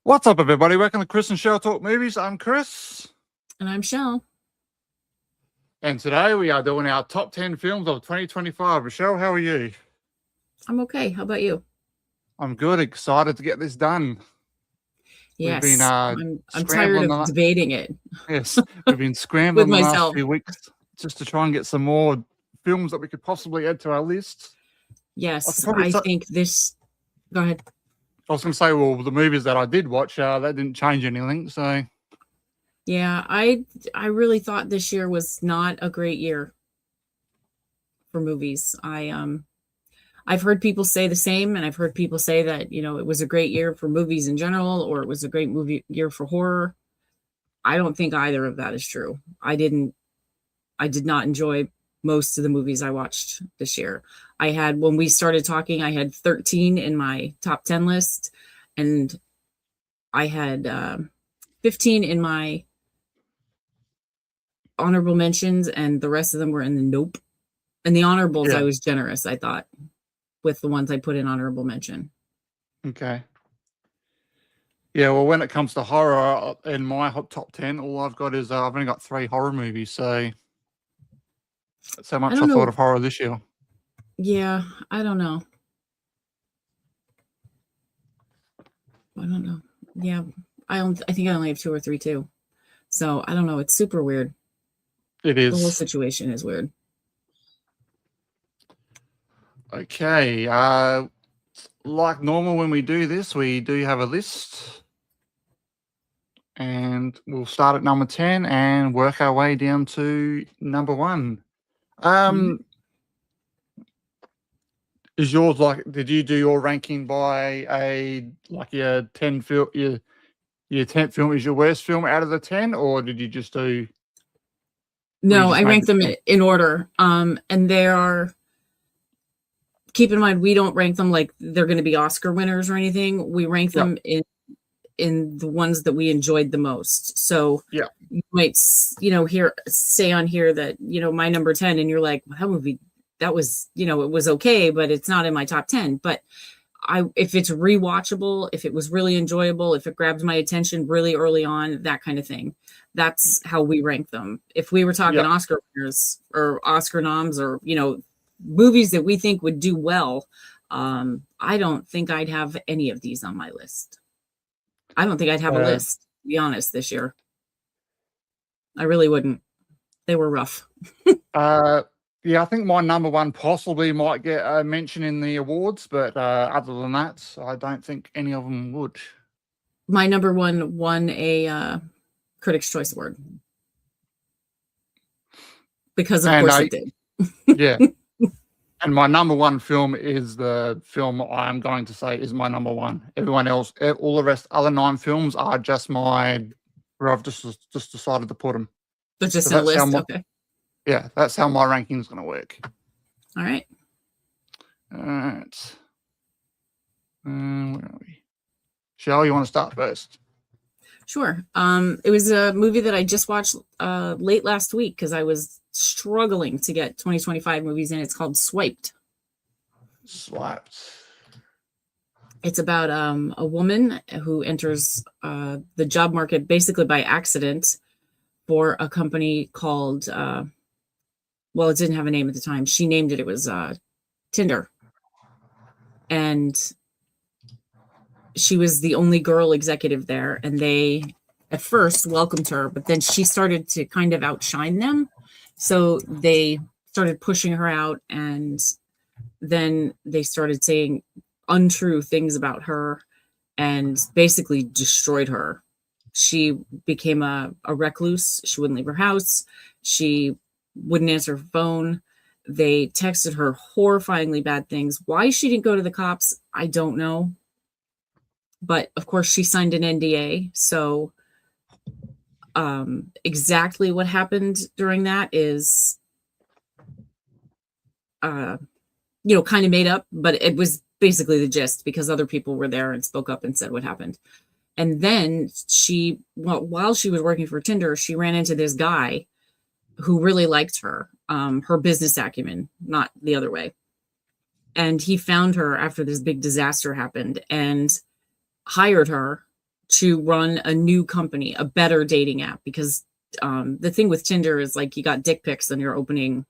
What's up, everybody? Welcome to Chris and Shell Talk Movies. I'm Chris. And I'm Shell. And today we are doing our top 10 films of 2025. Michelle, how are you? I'm okay. How about you? I'm good. Excited to get this done. Yes. We've been, I'm tired of debating it. Yes. We've been scrambling the last few weeks just to try and get some more films that we could possibly add to our list. Yes. I think this... Go ahead. I was going to say, well, the movies that I did watch, that didn't change anything. So, yeah, I really thought this year was not a great year for movies. I've heard people say the same, and I've heard people say that, it was a great year for movies in general, or it was a great year for horror. I don't think either of that is true. I did not enjoy most of the movies I watched this year. When we started talking, I had 13 in my top 10 list, and I had 15 in my honorable mentions, and the rest of them were in the nope. And the honorables, I was generous, I thought, with the ones I put in honorable mention. Okay. Yeah, well, when it comes to horror, in my top 10, all I've got is I've only got 3 horror movies, so that's how much I thought of horror this year. Yeah, I don't know. Yeah, I think I only have 2 or 3 too. So I don't know. It's super weird. It is. The whole situation is weird. Okay. Like normal, when we do this, we do have a list. And we'll start at number 10 and work our way down to number 1. Is yours did you do your ranking by your 10 film, your 10th film is your worst film out of the 10, or did you just do? No, I ranked them in order. And they are, keep in mind, we don't rank them like they're going to be Oscar winners or anything. We rank them in the ones that we enjoyed the most. So you might, say on here that, my number 10, and you're like, well, that movie, that was, it was okay, but it's not in my top 10. But if it's rewatchable, if it was really enjoyable, if it grabbed my attention really early on, that kind of thing, that's how we rank them. If we were talking Oscar winners or Oscar noms, or, movies that we think would do well, I don't think I'd have any of these on my list. I don't think I'd have a list, to be honest, this year. I really wouldn't. They were rough. Yeah, I think my number 1 possibly might get a mention in the awards, but other than that, I don't think any of them would. My number 1 won a Critics' Choice Award. Because, of course, it did. Yeah. And my number 1 film is the film I'm going to say is my number 1. Everyone else, all the rest, other 9 films are just where I've just decided to put them. They're just in a list, okay. Yeah, that's how my ranking is going to work. All right. All right. Where are we? Shell, you want to start first? Sure. It was a movie that I just watched late last week because I was struggling to get 2025 movies in. It's called Swiped. It's about a woman who enters the job market basically by accident for a company called, well, it didn't have a name at the time. She named it. It was Tinder. And she was the only girl executive there. And they, at first, welcomed her. But then she started to kind of outshine them. So they started pushing her out. And then they started saying untrue things about her and basically destroyed her. She became a recluse. She wouldn't leave her house. She wouldn't answer her phone. They texted her horrifyingly bad things. Why she didn't go to the cops, I don't know. But of course, she signed an NDA. So exactly what happened during that is, kind of made up. But it was basically the gist because other people were there and spoke up and said what happened. And then while she was working for Tinder, she ran into this guy who really liked her, her business acumen, not the other way. And he found her after this big disaster happened and hired her to run a new company, a better dating app, because the thing with Tinder is like you got dick pics on your opening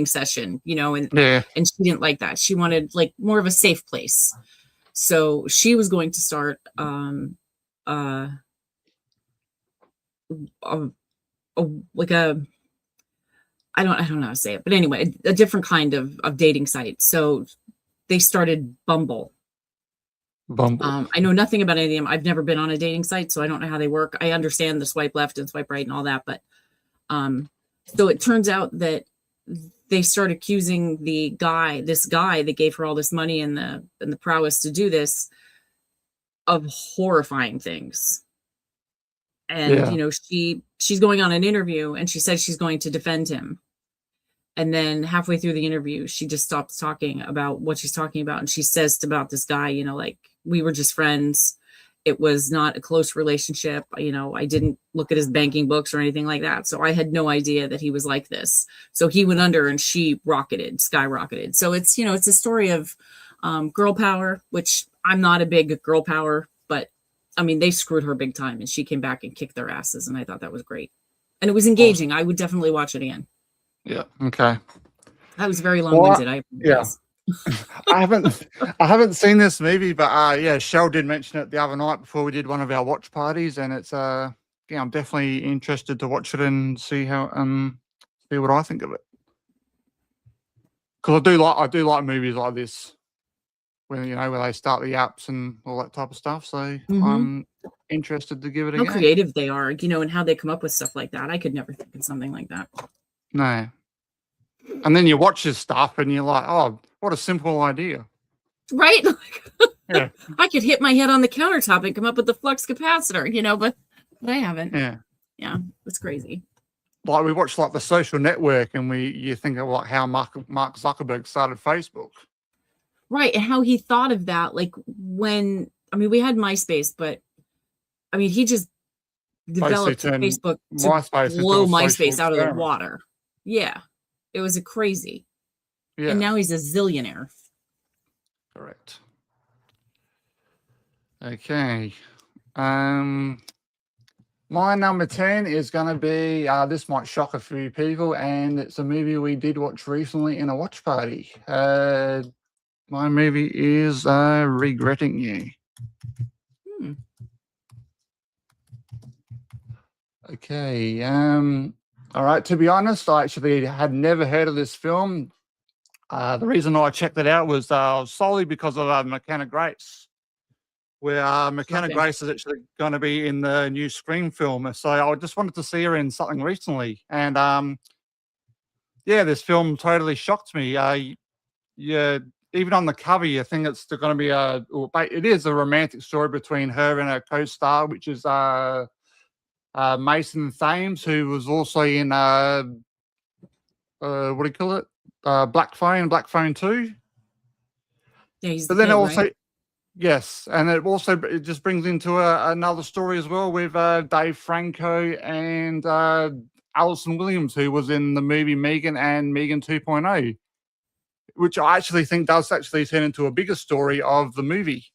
session, you know, Yeah. and she didn't like that. She wanted like more of a safe place. So she was going to start uh, a, like a I don't know how to say it, but anyway, a different kind of dating site. So they started Bumble. Bumble. I know nothing about any of them. I've never been on a dating site, so I don't know how they work. I understand the swipe left and swipe right and all that, but so it turns out that they start accusing this guy that gave her all this money and the prowess to do this, of horrifying things. And Yeah. you know, she's going on an interview and she says she's going to defend him. And then halfway through the interview, she just stops talking about what she's talking about. And she says about this guy, you know, like, we were just friends. It was not a close relationship. You know, I didn't look at his banking books or anything like that. So I had no idea that he was like this. So he went under and she skyrocketed. So it's, you know, it's a story of girl power, which I'm not a big girl power, but I mean, they screwed her big time and she came back and kicked their asses. And I thought that was great. And it was engaging. I would definitely watch it again. Yeah. Okay. That was very long-winded. Yeah. I haven't seen this movie, but yeah, Shell did mention it the other night before we did one of our watch parties, and it's yeah, I'm definitely interested to watch it and see what I think of it. Because I do like movies like this, when where they start the apps and all that type of stuff. So I'm interested to give it a how go. creative they are, you know, and how they come up with stuff like that. I could never think of something like that. No. And then you watch this stuff and you're like, oh, what a simple idea. Right? Yeah. I could hit my head on the countertop and come up with the flux capacitor, you know, but I haven't. Yeah. Yeah. It's crazy. Like we watched like The Social Network and you think of like how Mark Zuckerberg started Facebook. Right. And how he thought of that. Like when, I mean, we had MySpace, but I mean, he just developed Facebook to blow MySpace out of the water. Yeah. It was crazy. Yeah. And now he's a zillionaire. Correct. Okay. My number 10 is going to be, this might shock a few people, and it's a movie we did watch recently in a watch party. My movie is Regretting You. Okay. All right. To be honest, I actually had never heard of this film. The reason I checked it out was solely because of McKenna Grace, where McKenna Grace is actually going to be in the new Scream film. So I just wanted to see her in something recently. And yeah, this film totally shocked me. Yeah, even on the cover, you think it's going to be it is a romantic story between her and her co-star, which is Mason Thames, who was also in what do you call it? Black Phone 2. Yeah, he's but then also, right? Yes, and it just brings into another story as well with Dave Franco and Alison Williams, who was in the movie Megan and Megan 2.0, which I actually think does actually turn into a bigger story of the movie.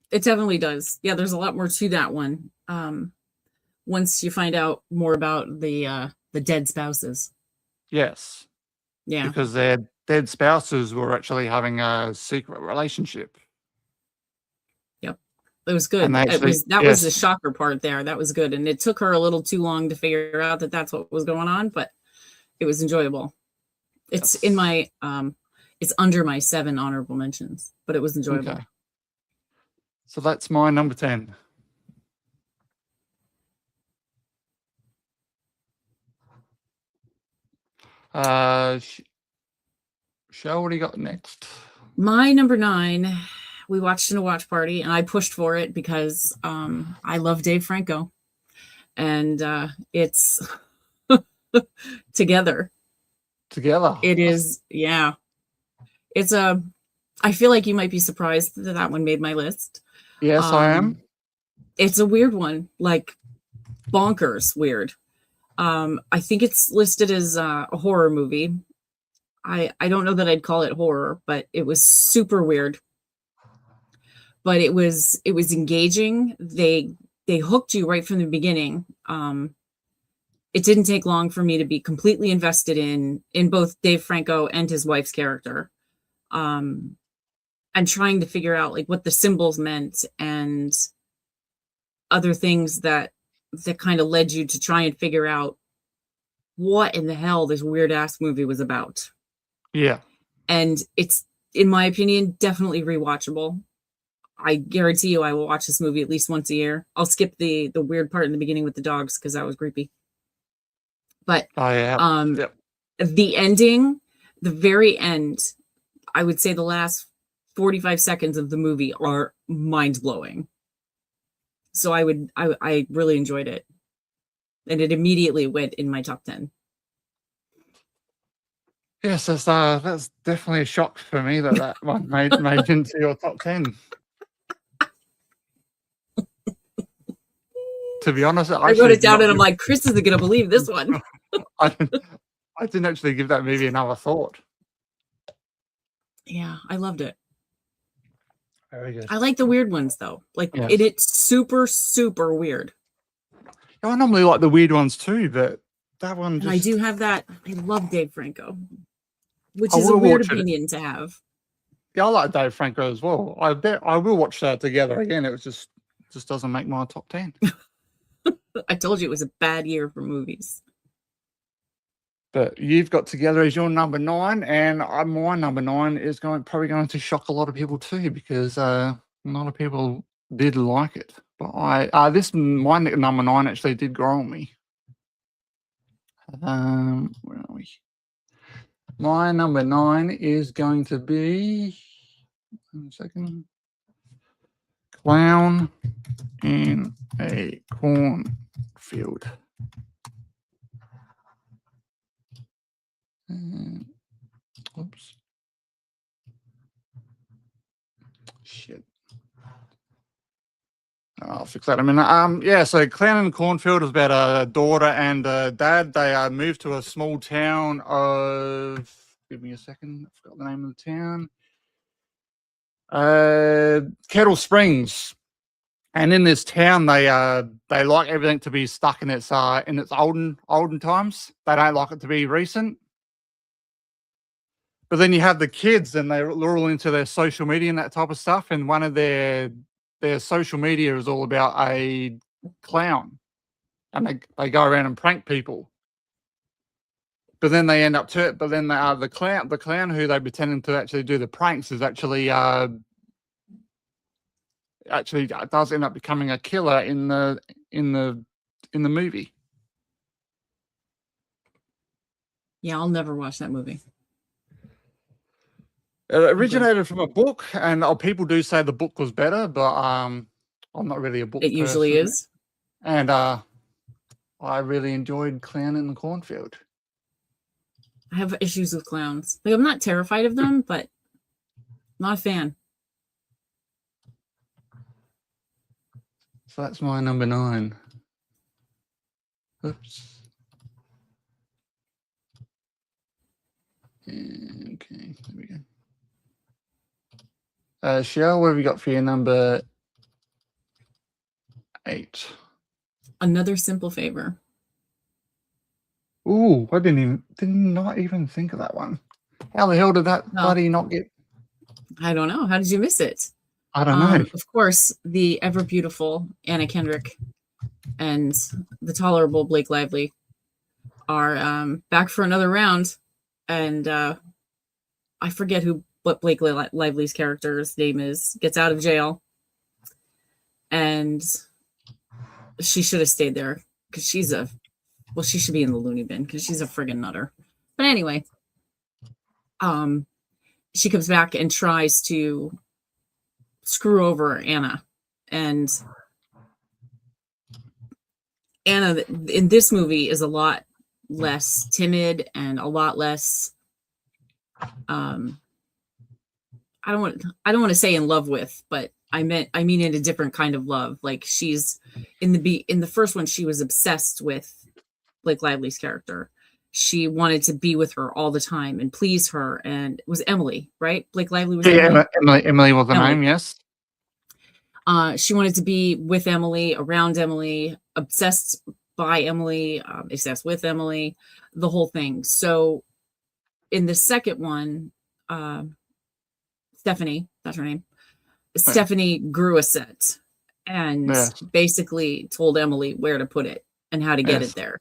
It definitely does. Yeah, there's a lot more to that one. Once you find out more about the dead spouses. Yes. Yeah. Because their dead spouses were actually having a secret relationship. Yep. It was good. That was the shocker part there. That was good. And it took her a little too long to figure out that that's what was going on, but it was enjoyable. It's in my it's under my 7 honorable mentions, but it was enjoyable. Okay. So that's my number 10. Show, what do you got next? My number 9, we watched in a watch party, and I pushed for it because I love Dave Franco, and it's Together. It is, yeah. It's I feel like you might be surprised that one made my list. Yes, I am. It's a weird one, like bonkers weird. I think it's listed as a horror movie. I don't know that I'd call it horror, but it was super weird. but it was engaging. They hooked you right from the beginning. It didn't take long for me to be completely invested in both Dave Franco and his wife's character, and trying to figure out like what the symbols meant and other things that kind of led you to try and figure out what in the hell this weird ass movie was about. Yeah. And it's, in my opinion, definitely rewatchable. I guarantee you I will watch this movie at least once a year. I'll skip the weird part in the beginning with the dogs because that was creepy. But Oh, yeah. Yep. The ending, the very end, I would say the last 45 seconds of the movie are mind-blowing. So I really enjoyed it. And it immediately went in my top 10. Yes, that's definitely a shock for me that one made into your top 10. To be honest, I wrote it down and I'm like, Chris isn't going to believe this one. I didn't actually give that movie another thought. Yeah, I loved it. Very good. I like the weird ones though. Like Yes. it's super, super weird. I normally like the weird ones too, but that one And I do have that. I love Dave Franco, which I is a will weird watch it. opinion to have. Yeah, I like Dave Franco as well. I bet I will watch that together again. It was just doesn't make my top 10. I told you it was a bad year for movies. But you've got Together as your number 9, and my number 9 is probably going to shock a lot of people too, because a lot of people did like it. But my number 9 actually did grow on me. Where are we? My number 9 is going to be 1 second. Clown in a Cornfield. Oops. Shit. I'll fix that in a minute. Yeah, so Clown in the Cornfield is about a daughter and a dad. They moved to a small town of, give me a second, I forgot the name of the town. Kettle Springs. And in this town, they like everything to be stuck in its olden times. They don't like it to be recent. But then you have the kids, and they're all into their social media and that type of stuff. And one of their social media is all about a clown, and they go around and prank people. But then they end up to it. But then the clown who they pretending to actually do the pranks is actually does end up becoming a killer in the movie. Yeah, I'll never watch that movie. It originated from a book, and people do say the book was better, but I'm not really a book person. It usually is. And I really enjoyed Clown in the Cornfield. I have issues with clowns. Like, I'm not terrified of them, but not a fan. So that's my number 9. Oops. Okay, there we go. Cheryl, what have you got for your number 8? Another Simple Favor. Ooh, I did not even think of that one. How the hell did that bloody not get? I don't know. How did you miss it? I don't know. Of course, the ever beautiful Anna Kendrick and the tolerable Blake Lively are back for another round, and I forget what Blake Lively's character's name is. Gets out of jail, and she should have stayed there because she should be in the loony bin because she's a friggin' nutter. But anyway, she comes back and tries to screw over Anna, and Anna in this movie is a lot less timid and a lot less I don't want to say in love with, but I mean in a different kind of love. Like, she's in the first one, she was obsessed with Blake Lively's character. She wanted to be with her all the time and please her, and it was Emily, right? Blake Lively was Emily. Emily was the name, yes. She wanted to be with Emily, around Emily, obsessed by Emily, obsessed with Emily, the whole thing. So in the second one, Stephanie, that's her name. Yeah. Stephanie grew a set and Yes. basically told Emily where to put it and how to get Yes. it there.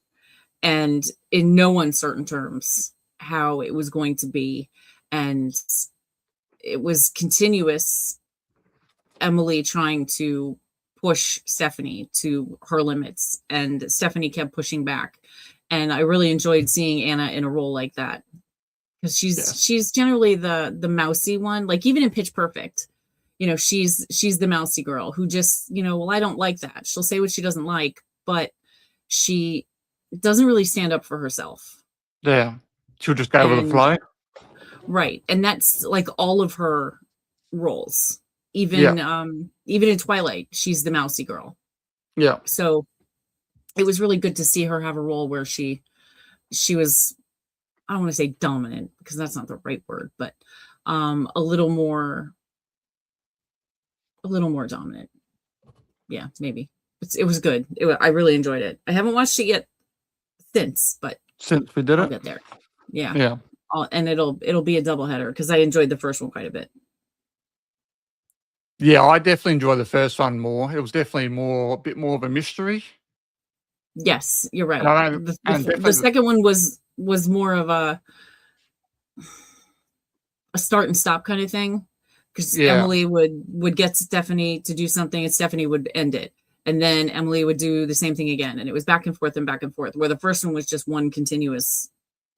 And in no uncertain terms, how it was going to be. And it was continuous Emily trying to push Stephanie to her limits, and Stephanie kept pushing back. And I really enjoyed seeing Anna in a role like that, because she's generally the mousy one. Like even in Pitch Perfect, you know, she's the mousy girl who just, you know, well, I don't like that. She'll say what she doesn't like, but she doesn't really stand up for herself. Yeah. She'll just go with the flow. Right. And that's like all of her roles. Even even in Twilight, she's the mousy girl. Yeah. So it was really good to see her have a role where she was, I don't want to say dominant because that's not the right word, but a little more dominant. Yeah, maybe. It was good. I really enjoyed it. I haven't watched it yet since we did I'll it. get there. Yeah. Yeah. And it'll be a doubleheader because I enjoyed the first one quite a bit. Yeah, I definitely enjoyed the first one more. It was definitely a bit more of a mystery. Yes, you're right. And the second one was more of a start and stop kind of thing, because Emily would get Stephanie to do something and Stephanie would end it, and then Emily would do the same thing again, and it was back and forth, where the first one was just one continuous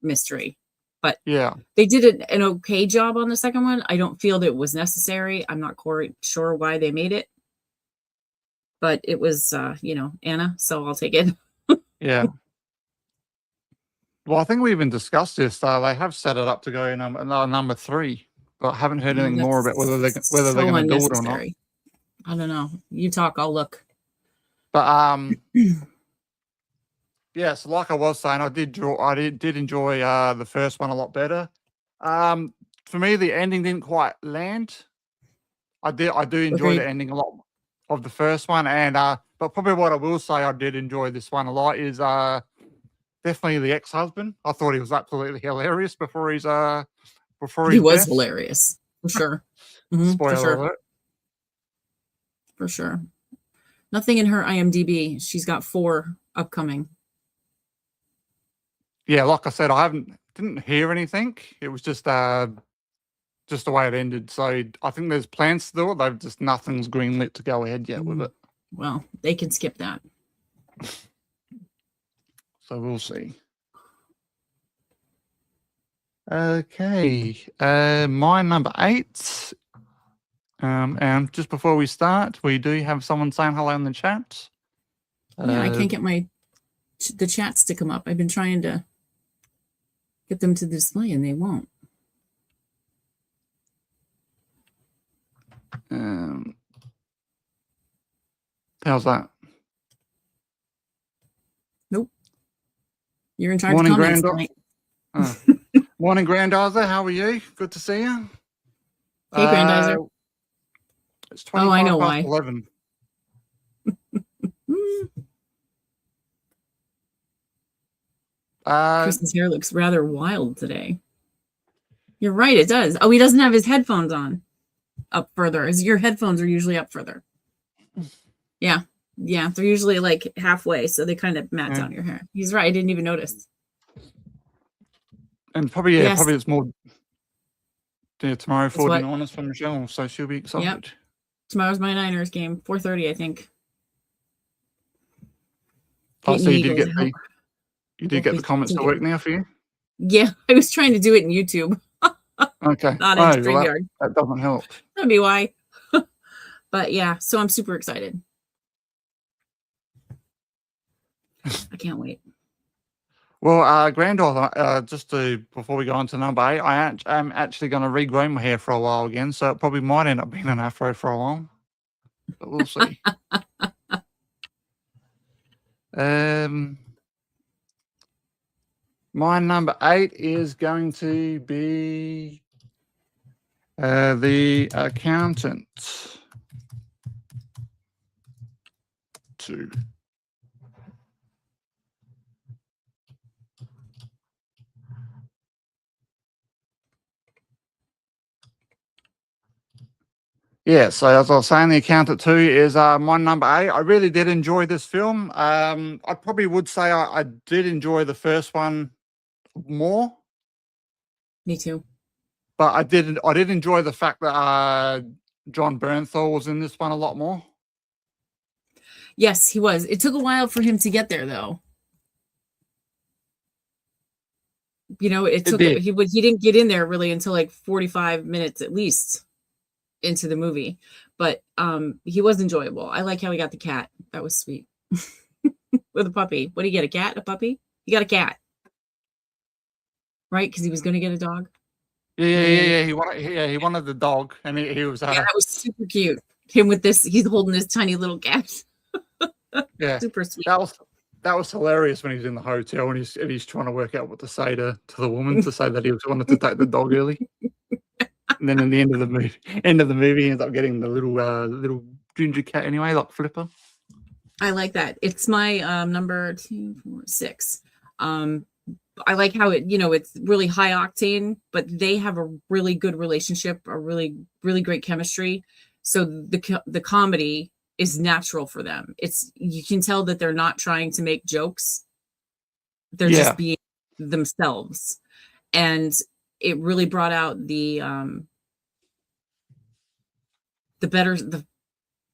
mystery. But they did an okay job on the second one. I don't feel that it was necessary. I'm not quite sure why they made it, but it was, Anna, so I'll take it. Yeah. Well, I think we even discussed this. They have set it up to go in number 3, but I haven't heard anything more about whether they're going to do it or not. I don't know. You talk, I'll look. But yeah, so like I was saying, I did enjoy the first one a lot better. For me, the ending didn't quite land. I do enjoy the ending a lot of the first one, and but probably what I will say I did enjoy this one a lot is definitely the ex-husband. I thought he was absolutely hilarious before he was hilarious for sure. Spoiler alert. For sure. Nothing in her IMDb. She's got 4 upcoming. Yeah, like I said, I didn't hear anything. It was just the way it ended. So I think there's plans to do it. They've just nothing's greenlit to go ahead yet with it. Well, they can skip that. So we'll see. Okay, my number 8. And just before we start, we do have someone saying hello in the chat. Yeah, I can't get the chats to come up. I've been trying to get them to display and they won't. How's that? Nope. You're in charge of comments tonight. Morning, Grandizer. How are you? Good to see you. Hey, Grandizer. It's 25 I know past why. 11. Chris's hair looks rather wild today. You're right, it does. Oh, he doesn't have his headphones on up further. Your headphones are usually up further. Yeah. Yeah, they're usually like halfway, so they kind of mat down your hair. He's right. I didn't even notice. And probably it's more tomorrow 49ers for Michelle, so she'll be excited. Yep. Tomorrow's my Niners game, 4:30, I think. Oh, so you did get the comments to work now for you? Yeah, I was trying to do it in YouTube. Okay. Not in StreamYard. That doesn't help. That'd be why. But yeah, so I'm super excited. I can't wait. Well, Granddaughter, before we go on to number 8, I am actually going to regrow my hair for a while again, so it probably might end up being an afro for a while. But we'll see. My number 8 is going to be The Accountant. 2. Yeah, so as I was saying, The Accountant 2 is my number 8. I really did enjoy this film. I probably would say I did enjoy the first one more, Me too. but I did enjoy the fact that John Bernthal was in this one a lot more. Yes, he was. It took a while for him to get there, though. You know, it took did. he didn't get in there really until like 45 minutes at least into the movie. But he was enjoyable. I like how he got the cat. That was sweet. With a puppy. What did he get? A cat? A puppy? He got a cat. Right? Because he was going to get a dog. Yeah. He wanted the dog, and he was. Yeah, that was super cute. Him with this, he's holding this tiny little cat. Yeah, super sweet. That was hilarious when he's in the hotel and he's trying to work out what to say to the woman to say that he wanted to take the dog early. And then in the end of the movie, he ends up getting the little ginger cat anyway, like Flipper. I like that. It's my number 2, 4, 6. I like how it's really high octane, but they have a really good relationship, a really, really great chemistry. So the comedy is natural for them. You can tell that they're not trying to make jokes. They're just being themselves. And it really brought out the better, I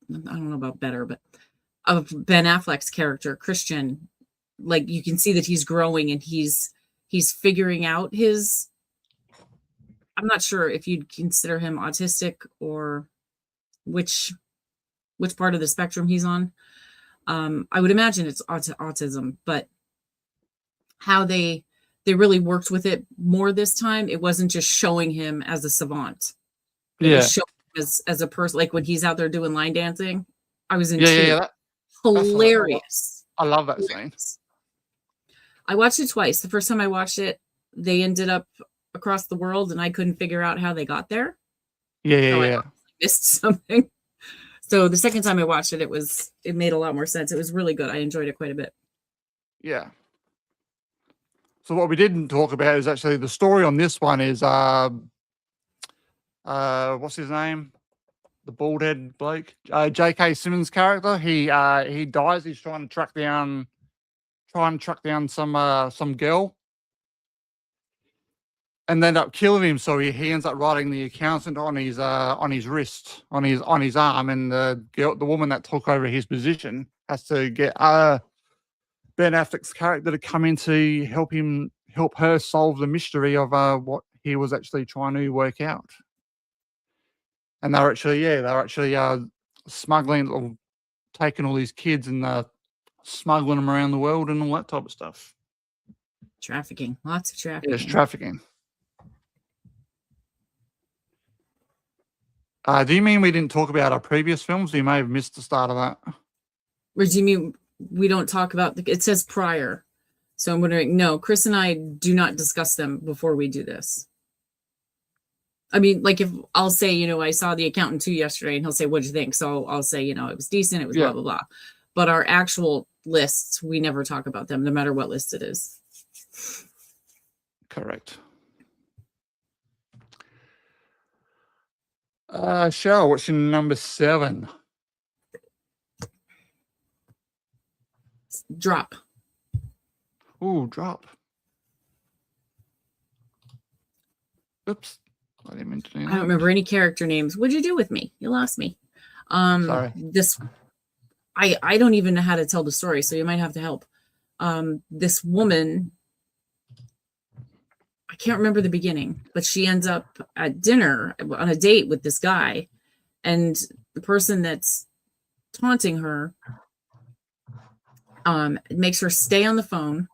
don't know about better, but of Ben Affleck's character, Christian. Like you can see that he's growing and he's figuring out I'm not sure if you'd consider him autistic or which part of the spectrum he's on. I would imagine it's autism, but how they really worked with it more this time. It wasn't just showing him as a savant. It was showing him as a person, like when he's out there doing line dancing. I was in tears. Hilarious. I love that scene. I watched it twice. The first time I watched it, they ended up across the world and I couldn't figure out how they got there. I missed something. So the second time I watched it, it made a lot more sense. It was really good. I enjoyed it quite a bit. Yeah. So what we didn't talk about is actually the story on this one is what's his name? The bald head bloke, J.K. Simmons' character. He dies. He's trying to track down some girl, and they end up killing him. So he ends up writing the accountant on his wrist, on his arm, and the woman that took over his position has to get Ben Affleck's character to come in to help her solve the mystery of what he was actually trying to work out. And they're actually smuggling or taking all these kids and smuggling them around the world and all that type of stuff. Trafficking, lots of trafficking. Yes, trafficking. Do you mean we didn't talk about our previous films? You may have missed the start of that. Or do you mean we don't talk about it says prior? So I'm wondering, no, Chris and I do not discuss them before we do this. I mean, like if I'll say, I saw The Accountant 2 yesterday and he'll say, what'd you think? So I'll say, it was decent. It was blah, blah, blah. But our actual lists, we never talk about them, no matter what list it is. Correct. Cheryl, what's your number 7? Drop. Ooh, Drop. Oops. I didn't mean to do that. I don't remember any character names. What'd you do with me? You lost me. Sorry. I don't even know how to tell the story, so you might have to help. This woman, I can't remember the beginning, but she ends up at dinner on a date with this guy, and the person that's taunting her makes her stay on the phone,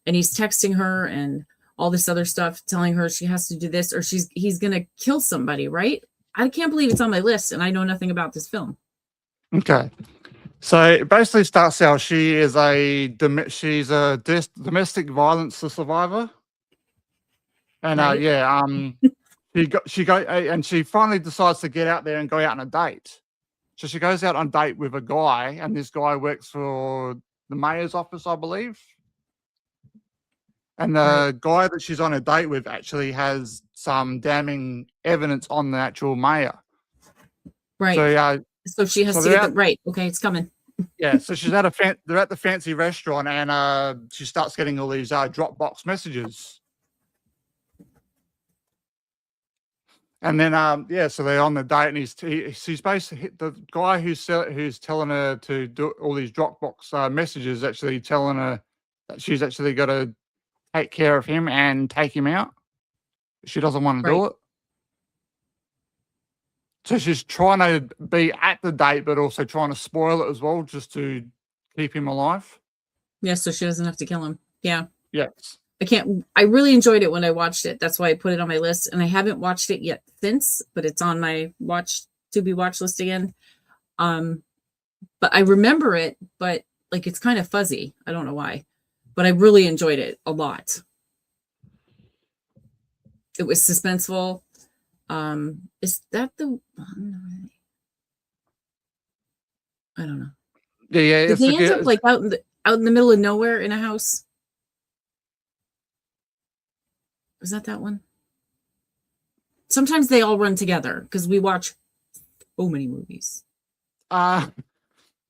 and he's texting her and all this other stuff, telling her she has to do this or he's gonna kill somebody, right? I can't believe it's on my list and I know nothing about this film. Okay. So it basically starts out she's a domestic violence survivor. And right? she finally decides to get out there and go out on a date. So she goes out on a date with a guy, and this guy works for the mayor's office, I believe. And the guy that she's on a date with actually has some damning evidence on the actual mayor. Right. So So she has so to they're get out, the right. Okay, it's coming. yeah. So she's at they're at the fancy restaurant, and she starts getting all these Dropbox messages. And then yeah, so they're on the date, and he's basically the guy who's telling her to do all these Dropbox messages, actually telling her that she's actually got to take care of him and take him out. She doesn't want to Right. do it. So she's trying to be at the date, but also trying to spoil it as well, just to keep him alive. Yeah, so she doesn't have to kill him. Yeah. Yes. I really enjoyed it when I watched it. That's why I put it on my list. And I haven't watched it yet since, but it's on my to be watch list again. But I remember it, but like it's kind of fuzzy. I don't know why. But I really enjoyed it a lot. It was suspenseful. Is that the I don't know. Yeah. Did they end up like out in the middle of nowhere in a house? Was that one? Sometimes they all run together because we watch so many movies. No,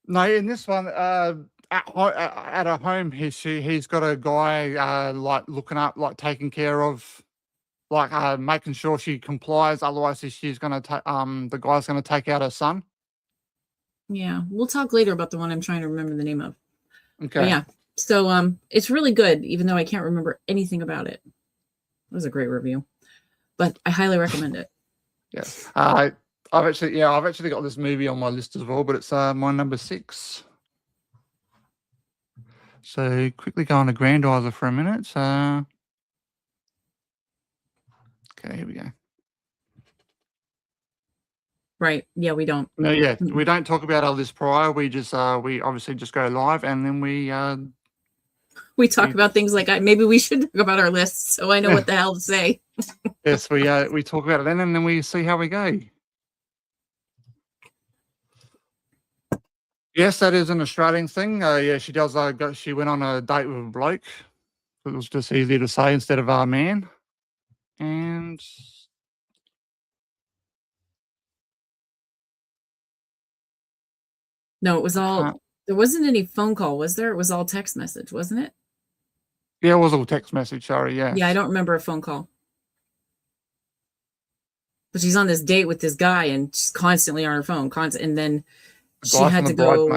in this one, at a home, he's got a guy like looking up, like taking care of, like making sure she complies. Otherwise, she's gonna the guy's gonna take out her son. Yeah, we'll talk later about the one I'm trying to remember the name of. Okay. But yeah, so it's really good, even though I can't remember anything about it. It was a great review, but I highly recommend it. Yes. I've actually got this movie on my list as well, but it's my number 6. So quickly go on to Grandizer for a minute. Okay, here we go. Right. Yeah, we don't. No, yeah, we don't talk about our list prior. We just we obviously just go live, and then we talk about things like maybe we should talk about our lists so I know what the hell to say. Yes, we talk about it then, and then we see how we go. Yes, that is an Australian thing. Yeah, she does. She went on a date with a bloke. It was just easier to say instead of our man. And no, it was all. There wasn't any phone call, was there? It was all text message, wasn't it? Yeah, it was all text message. Sorry, yeah. Yeah, I don't remember a phone call. But she's on this date with this guy, and she's constantly on her phone, and then she had to go.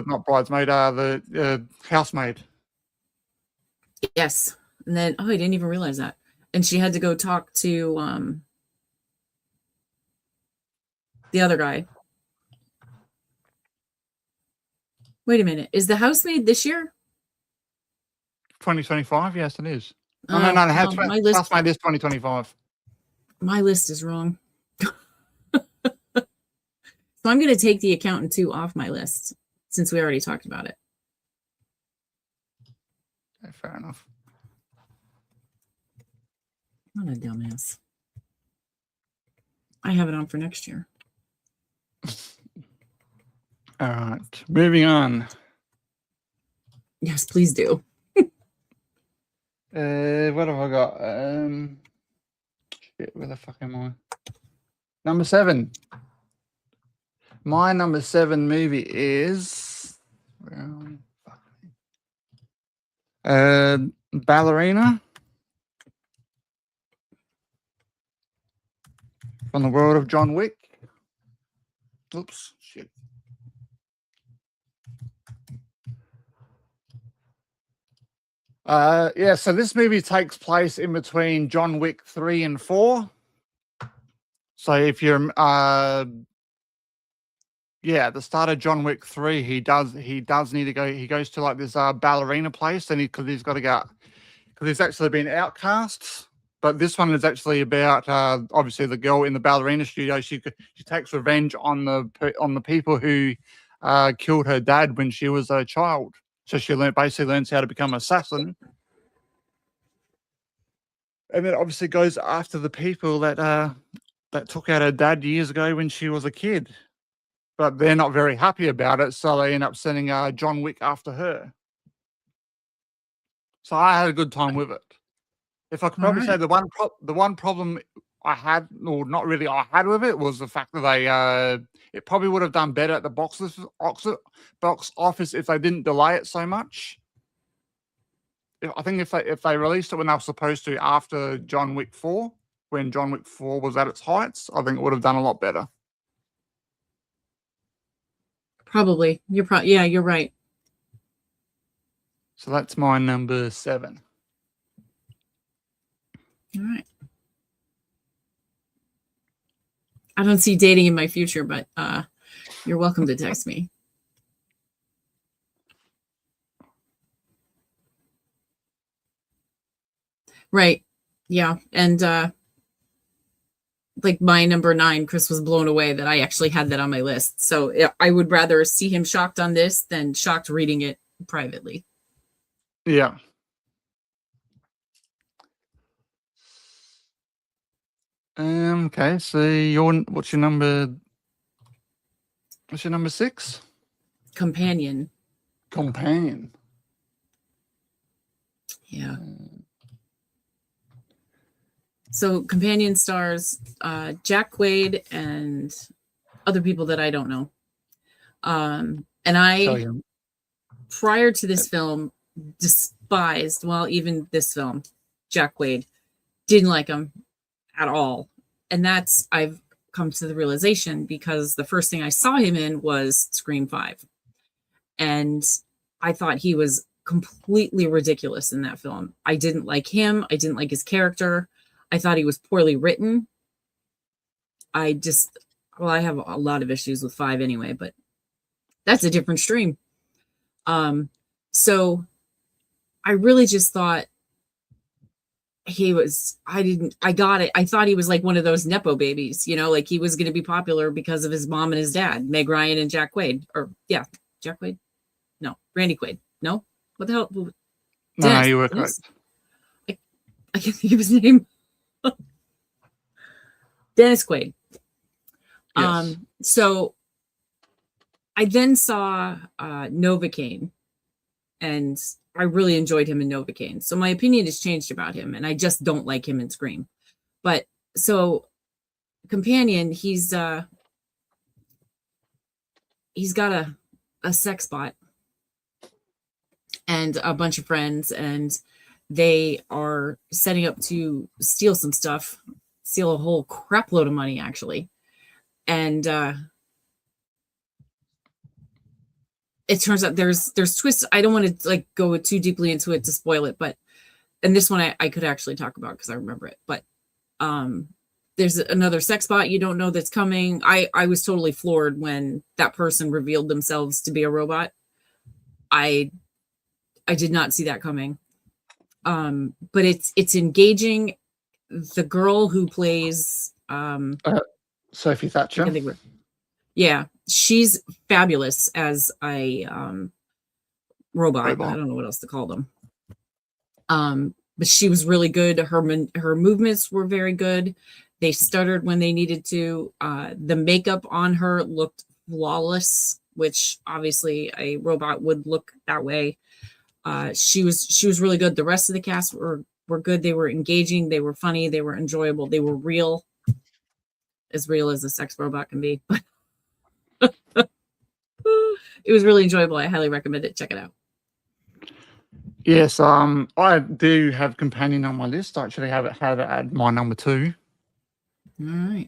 Not bridesmaid, the housemaid. Yes, and then I didn't even realize that, and she had to go talk to the other guy. Wait a minute, is the housemaid this year? 2025, yes, it is. No, the housemaid is 2025. My list is wrong. So I'm going to take The Accountant 2 off my list since we already talked about it. Okay, fair enough. What a dumbass. I have it on for next year. All right, moving on. Yes, please do. What have I got? Shit, where the fuck am I? Number 7. My number 7 movie is Ballerina, from the world of John Wick. Oops, shit. Yeah, so this movie takes place in between John Wick 3 and 4. So if you're at the start of John Wick 3, he does need to go. He goes to like this ballerina place, and because he's actually been outcast. But this one is actually about obviously the girl in the ballerina studio. She takes revenge on the people who killed her dad when she was a child. So she basically learns how to become an assassin, and then obviously goes after the people that took out her dad years ago when she was a kid. but they're not very happy about it, so they end up sending John Wick after her. So I had a good time with it. If I could probably say Alright. the one problem I had, or not really I had with it, was the fact that they it probably would have done better at the box office if they didn't delay it so much. I think if they released it when they were supposed to after John Wick 4, when John Wick 4 was at its heights, I think it would have done a lot better. Probably. Yeah, you're right. So that's my number 7. All right. I don't see dating in my future, but you're welcome to text me. Right. Yeah. And like my number 9, Chris was blown away that I actually had that on my list. So I would rather see him shocked on this than shocked reading it privately. Yeah. Okay, so what's your number 6? Companion. Companion. Yeah. So Companion stars Jack Quaid and other people that I don't know. And I, prior to this film, despised, well, even this film, Jack Quaid, didn't like him at all. And I've come to the realization because the first thing I saw him in was Scream 5. And I thought he was completely ridiculous in that film. I didn't like him. I didn't like his character. I thought he was poorly written. I have a lot of issues with 5 anyway, but that's a different stream. So I really just thought I got it. I thought he was like one of those Nepo babies, like he was going to be popular because of his mom and his dad, Meg Ryan and Jack Quaid. Jack Quaid? No, Randy Quaid. No? What the hell? No, you were correct. I can't think of his name. Dennis Quaid. Yes. So I then saw Novocaine, and I really enjoyed him in Novocaine. So my opinion has changed about him, and I just don't like him in Scream. But so Companion, he's got a sex bot and a bunch of friends, and they are setting up to steal some stuff, steal a whole crap load of money, actually. And it turns out there's twists. I don't want to like go too deeply into it to spoil it, but and this one I could actually talk about because I remember it. But there's another sex bot you don't know that's coming. I was totally floored when that person revealed themselves to be a robot. I did not see that coming. But it's engaging. The girl who plays Sophie Thatcher. Yeah, she's fabulous as a robot. I don't know what else to call them. But she was really good. Her movements were very good. They stuttered when they needed to. The makeup on her looked flawless, which obviously a robot would look that way. She was really good. The rest of the cast were good. They were engaging. They were funny. They were enjoyable. They were real as a sex robot can be. It was really enjoyable. I highly recommend it. Check it out. Yes, I do have Companion on my list. I actually have it at my number 2. All right.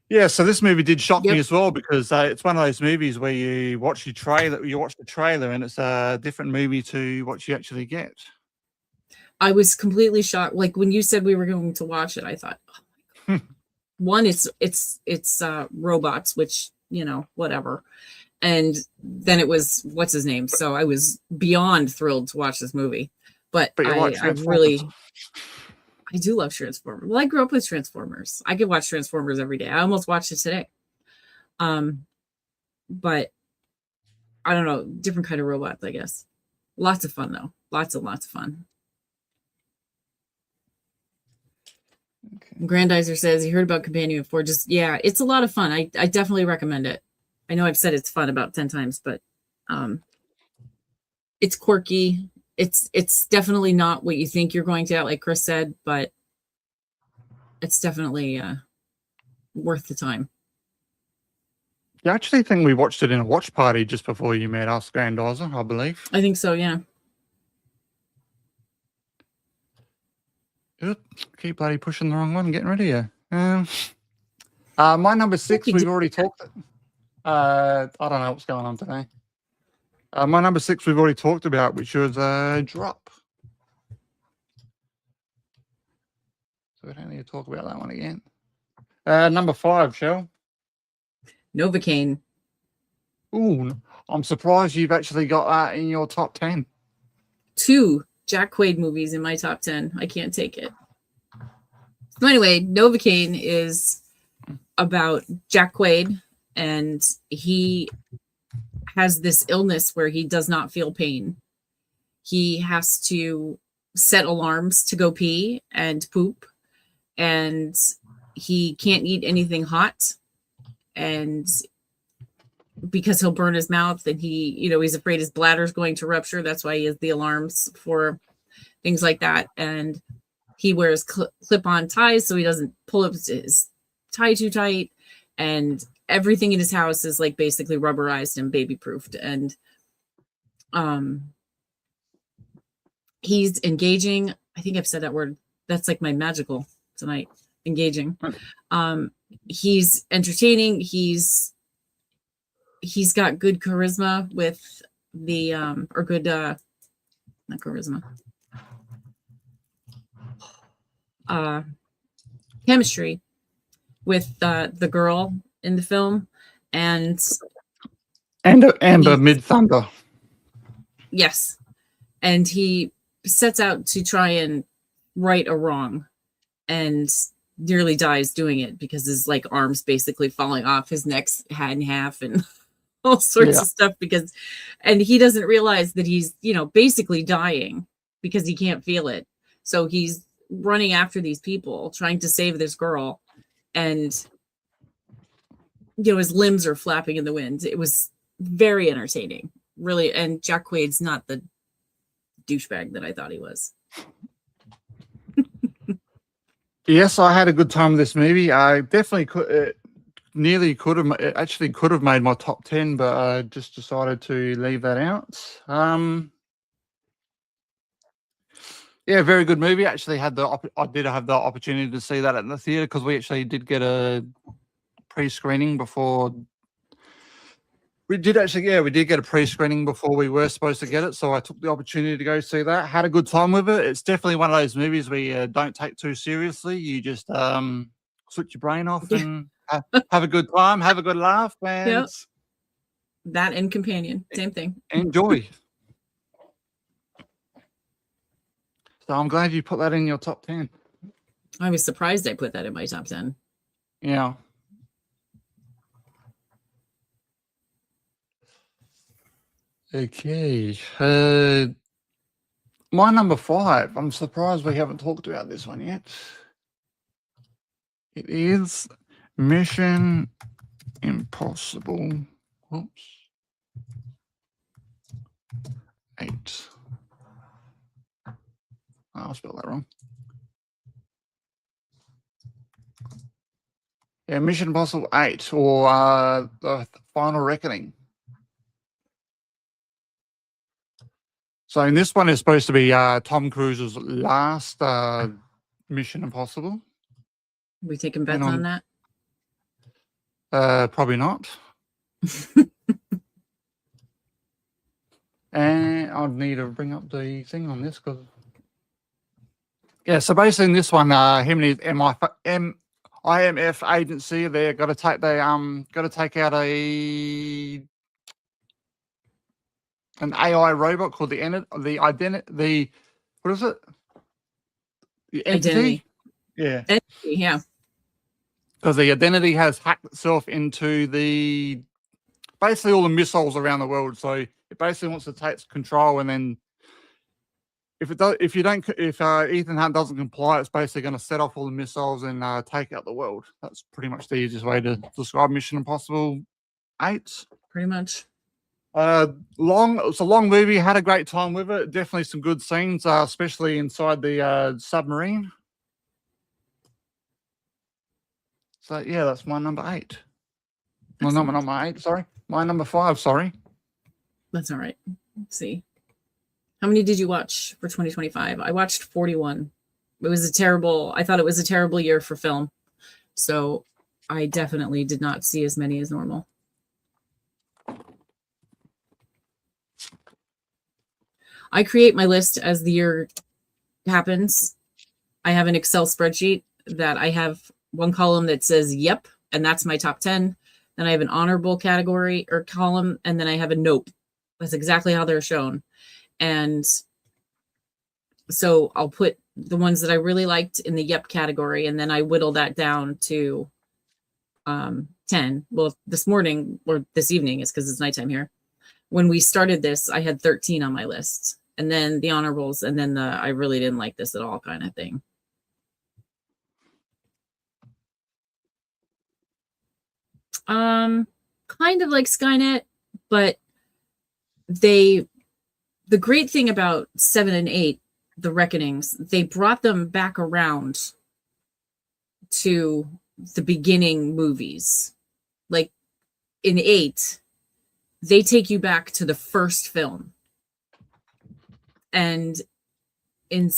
Yeah, so this movie did shock me as well because it's one of those movies where you watch the trailer, and it's a different movie to what you actually get. I was completely shocked. Like when you said we were going to watch it, I thought, oh my God. One, it's robots, which, whatever. And then it was, what's his name? So I was beyond thrilled to watch this movie. But I do love Transformers. Well, I grew up with Transformers. I could watch Transformers every day. I almost watched it today. But I don't know, different kind of robots, I guess. Lots of fun though. Lots of fun. Okay. Grandizer says he heard about Companion 4. Just it's a lot of fun. I definitely recommend it. I know I've said it's fun about 10 times, but it's quirky. It's definitely not what you think you're going to get, like Chris said, but it's definitely worth the time. I actually think we watched it in a watch party just before you met us, Grandizer, I believe. I think so, yeah. Oop, keep bloody pushing the wrong one and getting rid of you. My number 6, we've already talked. I don't know what's going on today. My number 6, we've already talked about, which was Drop. So we don't need to talk about that one again. Number 5, Shell. Novocaine. Ooh, I'm surprised you've actually got that in your top 10. 2 Jack Quaid movies in my top 10. I can't take it. So anyway, Novocaine is about Jack Quaid, and he has this illness where he does not feel pain. He has to set alarms to go pee and poop, and he can't eat anything hot, and because he'll burn his mouth, and he's afraid his bladder's going to rupture. That's why he has the alarms for things like that. And he wears clip-on ties so he doesn't pull up his tie too tight, and everything in his house is like basically rubberized and baby-proofed. And he's engaging. I think I've said that word. That's like my magical tonight. Engaging. He's entertaining. He's got good charisma with the or good not charisma. Chemistry with the girl in the film, and Amber Mid-Thunder. Yes, and he sets out to try and right a wrong, and nearly dies doing it because his like arms basically falling off, his neck's had in half, and all sorts of stuff and he doesn't realize that he's basically dying because he can't feel it. So he's running after these people trying to save this girl, and his limbs are flapping in the wind. It was very entertaining, really. And Jack Quaid's not the douchebag that I thought he was. Yes, I had a good time with this movie. I definitely could actually could have made my top 10, but I just decided to leave that out. Yeah, very good movie. Actually I did have the opportunity to see that at the theater because we actually did get a pre-screening before. We did get a pre-screening before we were supposed to get it, so I took the opportunity to go see that. Had a good time with it. It's definitely one of those movies where you don't take too seriously. You just switch your brain off and have a good time, have a good laugh, and that and Companion, same thing. Enjoy. So I'm glad you put that in your top 10. I was surprised I put that in my top 10. Yeah. Okay. My number 5. I'm surprised we haven't talked about this one yet. It is Mission Impossible. Whoops. 8. I'll spell that wrong. Yeah, Mission Impossible 8, or the Final Reckoning. So in this one, it's supposed to be Tom Cruise's last Mission Impossible. We taking bets on that? Probably not. And I'd need to bring up the thing on this because so basically in this one, him and his IMF agency, they're got to take out an AI robot called the what is it? The Entity? Yeah. Entity, yeah. Because the Identity has hacked itself into basically all the missiles around the world. So it basically wants to take control and then if Ethan Hunt doesn't comply, it's basically going to set off all the missiles and take out the world. That's pretty much the easiest way to describe Mission Impossible 8. Pretty much. It's a long movie. Had a great time with it. Definitely some good scenes, especially inside the submarine. So yeah, that's my number 8. My number 8. Sorry, my number 5. Sorry. That's all right. Let's see. How many did you watch for 2025? I watched 41. I thought it was a terrible year for film. So I definitely did not see as many as normal. I create my list as the year happens. I have an Excel spreadsheet that I have one column that says, yep, and that's my top 10. Then I have an honorable category or column, and then I have a nope. That's exactly how they're shown. And so I'll put the ones that I really liked in the yep category, and then I whittle that down to 10. Well, this morning or this evening is because it's nighttime here. When we started this, I had 13 on my list, and then the honorables, and then the I really didn't like this at all kind of thing. Kind of like Skynet, but the great thing about 7 and 8, the Reckonings, they brought them back around to the beginning movies. Like in 8, they take you back to the first film. And I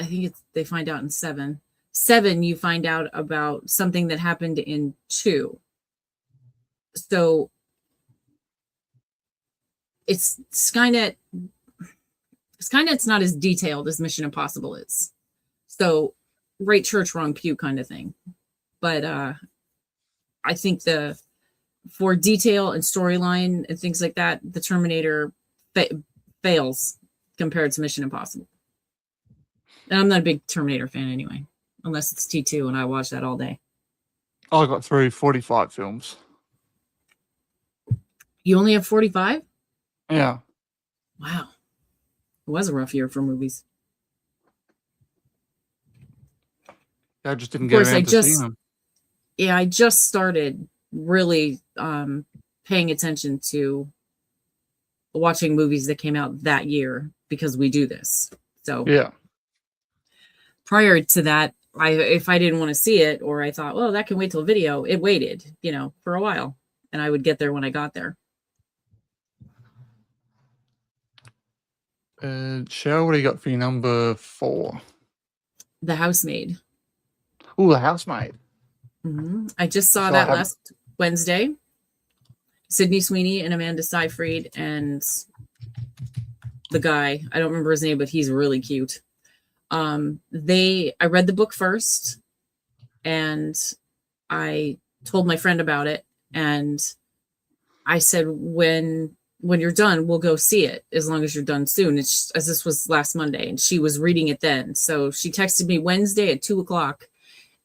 think they find out in 7. 7, you find out about something that happened in 2. So it's Skynet. Skynet's not as detailed as Mission Impossible is. So right church, wrong pew kind of thing. But I think for detail and storyline and things like that, the Terminator fails compared to Mission Impossible. And I'm not a big Terminator fan anyway, unless it's T2 and I watch that all day. I got through 45 films. You only have 45? Yeah. Wow. It was a rough year for movies. I just didn't get around to seeing them. Yeah, I just started really paying attention to watching movies that came out that year because we do this. So yeah. Prior to that, if I didn't want to see it, or I thought, well, that can wait till video, it waited, for a while, and I would get there when I got there. Cheryl, what do you got for your number 4? The Housemaid. Oh, The Housemaid. Mm-hmm. I just saw that last Wednesday. Sydney Sweeney and Amanda Seyfried and the guy, I don't remember his name, but he's really cute. I read the book first, and I told my friend about it, and I said, when you're done, we'll go see it, as long as you're done soon. As this was last Monday, and she was reading it then. So she texted me Wednesday at 2:00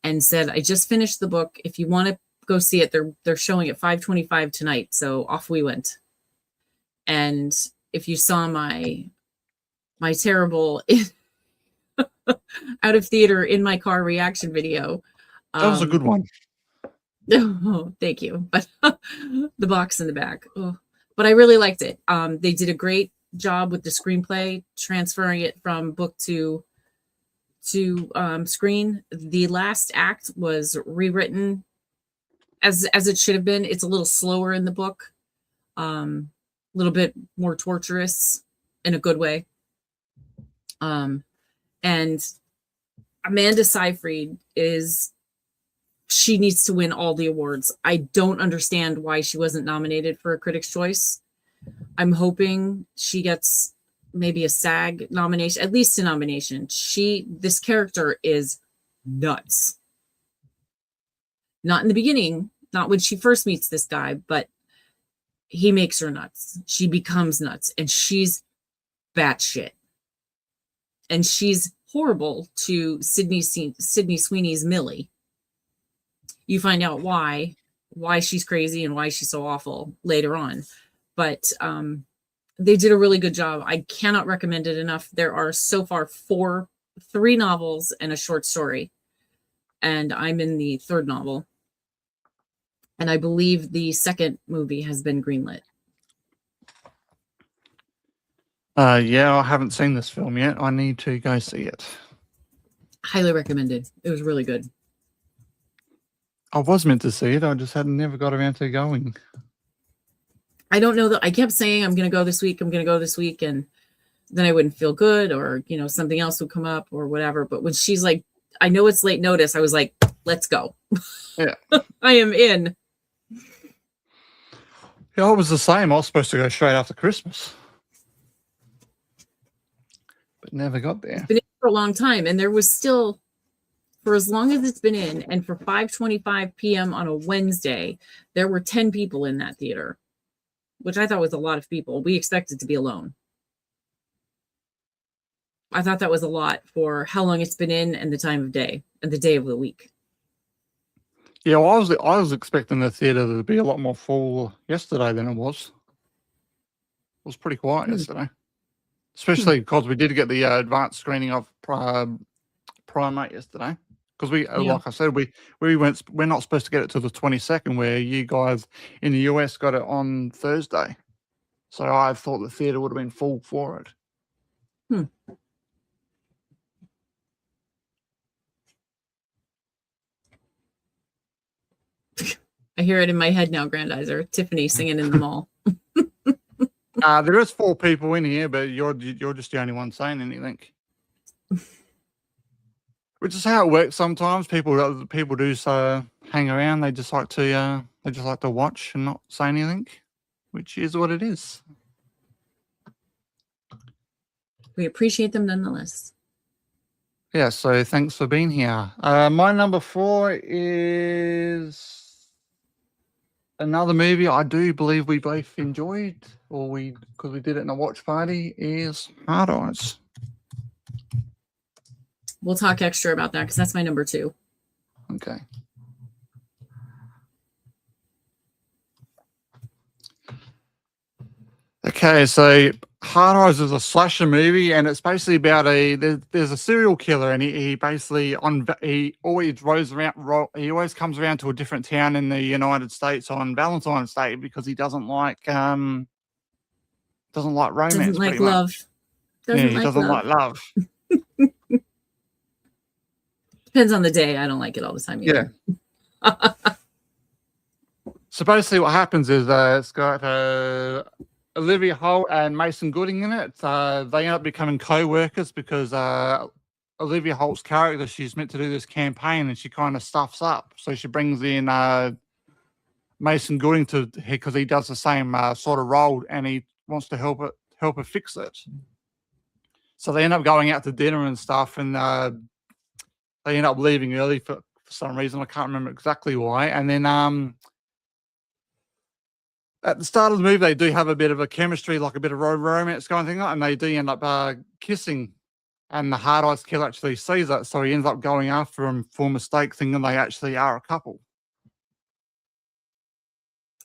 and said, I just finished the book. If you want to go see it, they're showing it 5:25 tonight. So off we went. And if you saw my terrible out of theater in my car reaction video, that was a good one. Oh, thank you. But the box in the back. Oh. But I really liked it. They did a great job with the screenplay, transferring it from book to screen. The last act was rewritten as it should have been. It's a little slower in the book, a little bit more torturous in a good way. And Amanda Seyfried she needs to win all the awards. I don't understand why she wasn't nominated for a Critics' Choice. I'm hoping she gets maybe a SAG nomination, at least a nomination. This character is nuts. Not in the beginning, not when she first meets this guy, but he makes her nuts. She becomes nuts, and she's batshit. And she's horrible to Sydney Sweeney's Millie. You find out why she's crazy and why she's so awful later on. But They did a really good job. I cannot recommend it enough. There are so far 3 novels and a short story, and I'm in the 3rd novel. And I believe the 2nd movie has been greenlit. Yeah, I haven't seen this film yet. I need to go see it. Highly recommended. It was really good. I was meant to see it. I just had never got around to going. I don't know that I kept saying I'm going to go this week. I'm going to go this week, and then I wouldn't feel good, or something else would come up or whatever. But when she's like, I know it's late notice, I was like, let's go. Yeah. I am in. Yeah, I was the same. I was supposed to go straight after Christmas, but never got there. It's been in for a long time, and there was still, for as long as it's been in, and for 5:25 p.m. on a Wednesday, there were 10 people in that theater, which I thought was a lot of people. We expected to be alone. I thought that was a lot for how long it's been in and the time of day and the day of the week. Yeah, well, I was expecting the theater to be a lot more full yesterday than it was. It was pretty quiet yesterday, especially because we did get the advanced screening of Primate yesterday. Because like I said, we're not supposed to get it till the 22nd, where you guys in the US got it on Thursday. So I thought the theater would have been full for it. I hear it in my head now, Grandizer. Tiffany singing in the mall. There is 4 people in here, but you're just the only one saying anything. Which is how it works sometimes. People do hang around. They just like to watch and not say anything, which is what it is. We appreciate them nonetheless. Yeah, so thanks for being here. My number 4 is another movie I do believe we both enjoyed, because we did it in a watch party, is Hard Eyes. We'll talk extra about that because that's my number 2. Okay. Okay, so Hard Eyes is a slasher movie, and it's basically about there's a serial killer, and he always comes around to a different town in the United States on Valentine's Day because he doesn't like romance. Doesn't like love. He doesn't like love. Depends on the day. I don't like it all the time either. Yeah. So basically what happens is it's got Olivia Holt and Mason Gooding in it. They end up becoming co-workers because Olivia Holt's character, she's meant to do this campaign and she kind of stuffs up. So she brings in Mason Gooding because he does the same sort of role, and he wants to help her fix it. So they end up going out to dinner and stuff, and they end up leaving early for some reason. I can't remember exactly why. And then at the start of the movie, they do have a bit of a chemistry, like a bit of romance kind of thing, and they do end up kissing. And the Hard Eyes killer actually sees that, so he ends up going after him for a mistake, thinking they actually are a couple.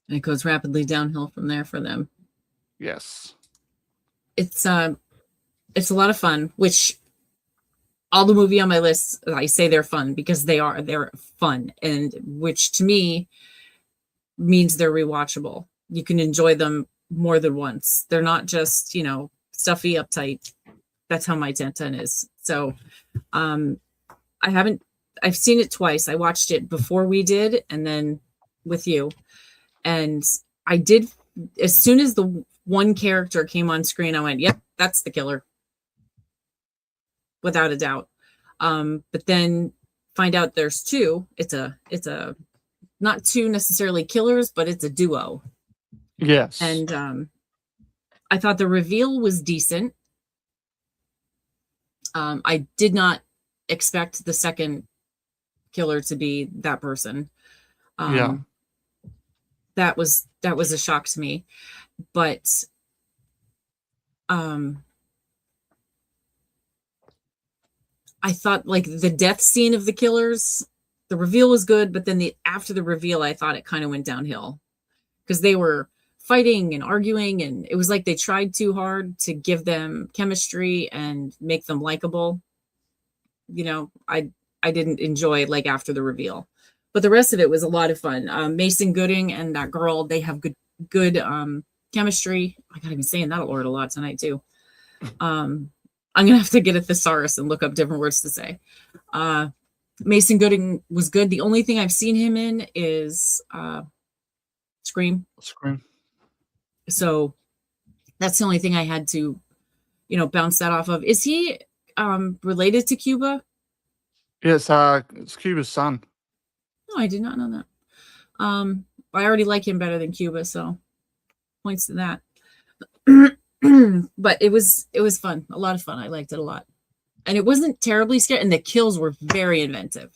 And it goes rapidly downhill from there for them. Yes. It's a lot of fun, which all the movie on my list, I say they're fun because they're fun, and which to me means they're rewatchable. You can enjoy them more than once. They're not just, stuffy, uptight. That's how my 10/10 is. So I've seen it twice. I watched it before we did, and then with you. And I did, as soon as the one character came on screen, I went, yep, that's the killer. Without a doubt. But then find out there's 2. It's a not 2 necessarily killers, but it's a duo. Yes. And I thought the reveal was decent. I did not expect the second killer to be that person. Yeah. That was a shock to me. But I thought like the death scene of the killers, the reveal was good, but then after the reveal, I thought it kind of went downhill because they were fighting and arguing, and it was like they tried too hard to give them chemistry and make them likable. I didn't enjoy like after the reveal, but the rest of it was a lot of fun. Mason Gooding and that girl, they have good chemistry. I gotta be saying that word a lot tonight too. I'm gonna have to get a thesaurus and look up different words to say. Mason Gooding was good. The only thing I've seen him in is Scream. So that's the only thing I had to, bounce that off of. Is he related to Cuba? Yes, it's Cuba's son. No, I did not know that. I already like him better than Cuba, so points to that. But it was fun, a lot of fun. I liked it a lot, and it wasn't terribly scary, and the kills were very inventive.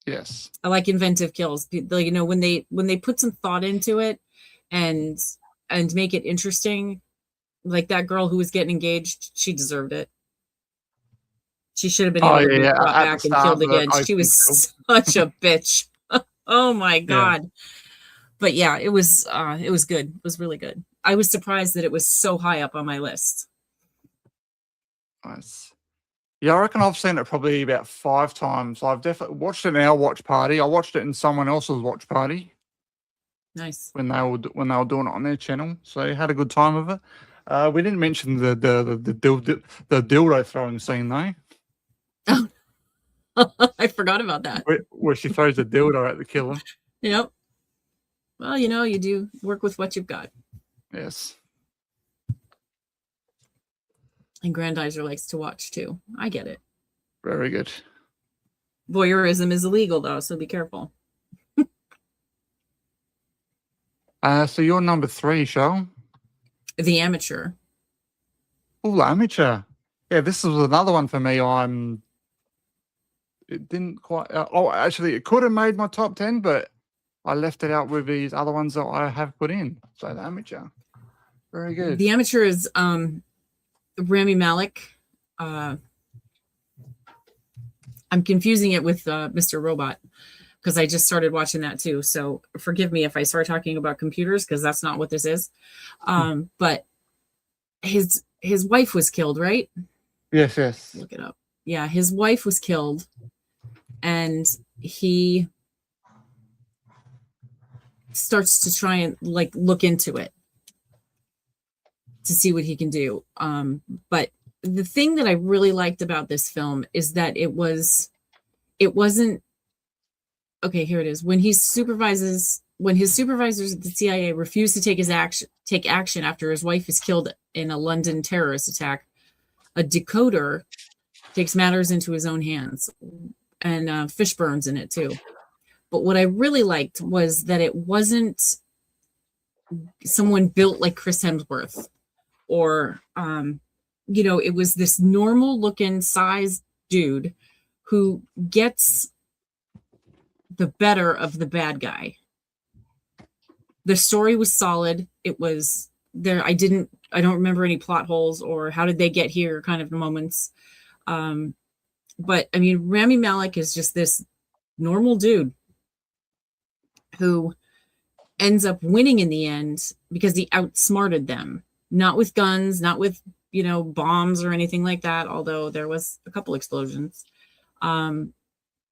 Yes, I like inventive kills. Like, when they put some thought into it, and make it interesting. Like that girl who was getting engaged, she deserved it. She should have been able to be brought back and killed again. She was such a bitch. Oh my God. Yeah. But yeah, it was good. It was really good. I was surprised that it was so high up on my list. Nice. Yeah, I reckon I've seen it probably about 5 times. I've definitely watched it in our watch party. I watched it in someone else's watch party. Nice. When they were doing it on their channel, so I had a good time with it. We didn't mention the dildo throwing scene though. Oh, I forgot about that. Where she throws the dildo at the killer. Yep. Well, you do work with what you've got. Yes. And Grandizer likes to watch too. I get it. Very good. Voyeurism is illegal though, so be careful. So you're number 3, Cheryl. The Amateur. Oh, Amateur. Yeah, this was another one for me. It didn't quite. Actually, it could have made my top 10, but I left it out with these other ones that I have put in. So the Amateur. Very good. The Amateur is Rami Malek. I'm confusing it with Mr. Robot, because I just started watching that too. So forgive me if I start talking about computers, because that's not what this is. But his wife was killed, right? Yes. Look it up. Yeah, his wife was killed, and he starts to try and like look into it to see what he can do. But the thing that I really liked about this film is that it wasn't okay. Here it is. When his supervisors at the CIA refuse to take action after his wife is killed in a London terrorist attack, a decoder takes matters into his own hands, and Fishburne's in it too. But what I really liked was that it wasn't someone built like Chris Hemsworth, or it was this normal looking sized dude who gets the better of the bad guy. The story was solid. It was there. I don't remember any plot holes or how did they get here kind of moments. But I mean, Rami Malek is just this normal dude who ends up winning in the end because he outsmarted them, not with guns, not with, bombs or anything like that. Although there was a couple explosions.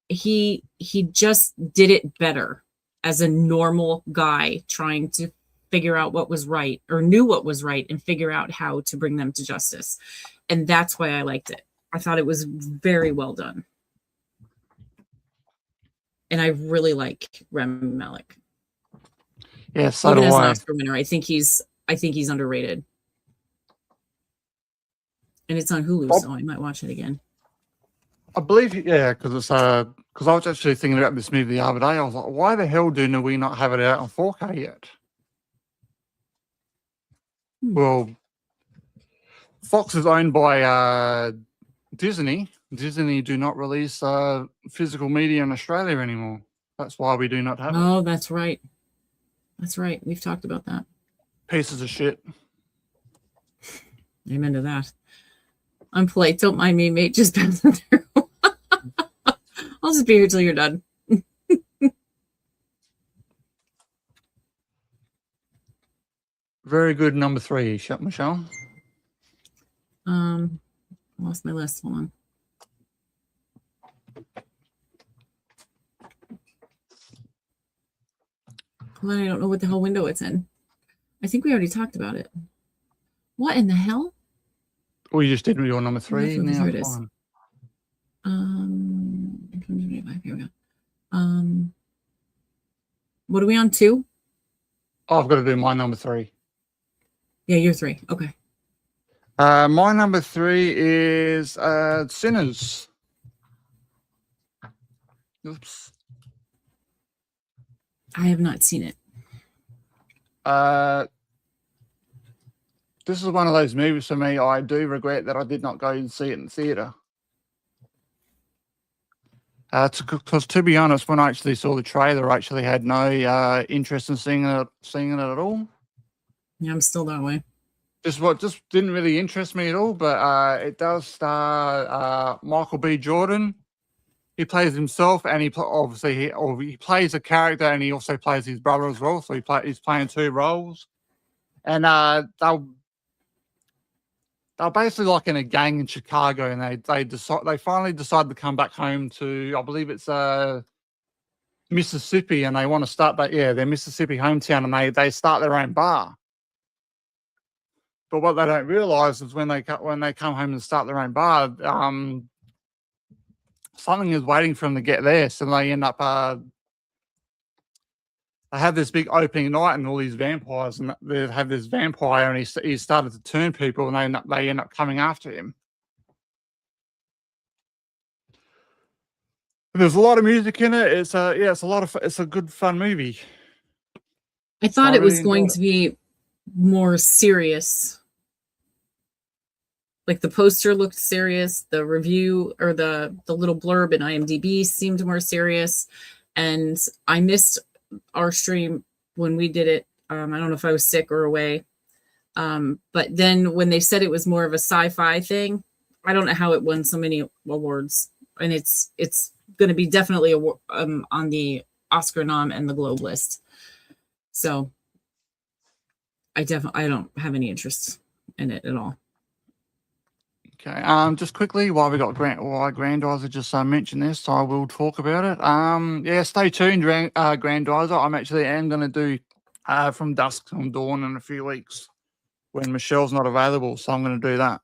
He just did it better as a normal guy trying to figure out what was right, or knew what was right, and figure out how to bring them to justice. And that's why I liked it. I thought it was very well done. And I really like Rami Malek. Yeah, so even do as an I. Oscar winner, I think he's underrated. And it's on Hulu, so I might watch it again. I believe, yeah, because I was actually thinking about this movie the other day. I was like, why the hell do we not have it out on 4K yet? Well, Fox is owned by Disney. Disney do not release physical media in Australia anymore. That's why we do not have it. Oh, that's right. That's right. We've talked about that. Pieces of shit. Amen to that. I'm polite. Don't mind me, mate. Just passing through. I'll just be here till you're done. Very good number 3, Michelle. I lost my list. Hold on. Hold on, I don't know what the hell window it's in. I think we already talked about it. What in the hell? Well, you just did your number 3. Now Here it is. fine. 2025, here we go. What are we on, 2? Oh, I've got to do my number 3. Yeah, you're 3. Okay. My number 3 is Sinners. Oops. I have not seen it. This is one of those movies for me. I do regret that I did not go and see it in the theater. Because to be honest, when I actually saw the trailer, I actually had no interest in seeing it at all. Yeah, I'm still that way. Just didn't really interest me at all. But it does star Michael B. Jordan. He plays himself, and he plays a character, and he also plays his brother as well. So he's playing 2 roles, and they're basically like in a gang in Chicago, and they finally decide to come back home to, I believe it's Mississippi, and they want to start their Mississippi hometown, and they start their own bar. But what they don't realize is when they come home and start their own bar, something is waiting for them to get there, so they end up they have this big opening night, and all these vampires, and they have this vampire, and he started to turn people, and they end up coming after him. There's a lot of music in it. It's a good fun movie. I thought it was going to be more serious. Like the poster looked serious, the review or the little blurb in IMDb seemed more serious, and I missed our stream when we did it. I don't know if I was sick or away. But then when they said it was more of a sci-fi thing, I don't know how it won so many awards, and it's going to be definitely on the Oscar nom and the Globe list. So I don't have any interest in it at all. Okay. Just quickly, while Grandizer just mentioned this, I will talk about it. Yeah, stay tuned, Grandizer. I'm going to do From Dusk Till Dawn in a few weeks when Michelle's not available, so I'm going to do that.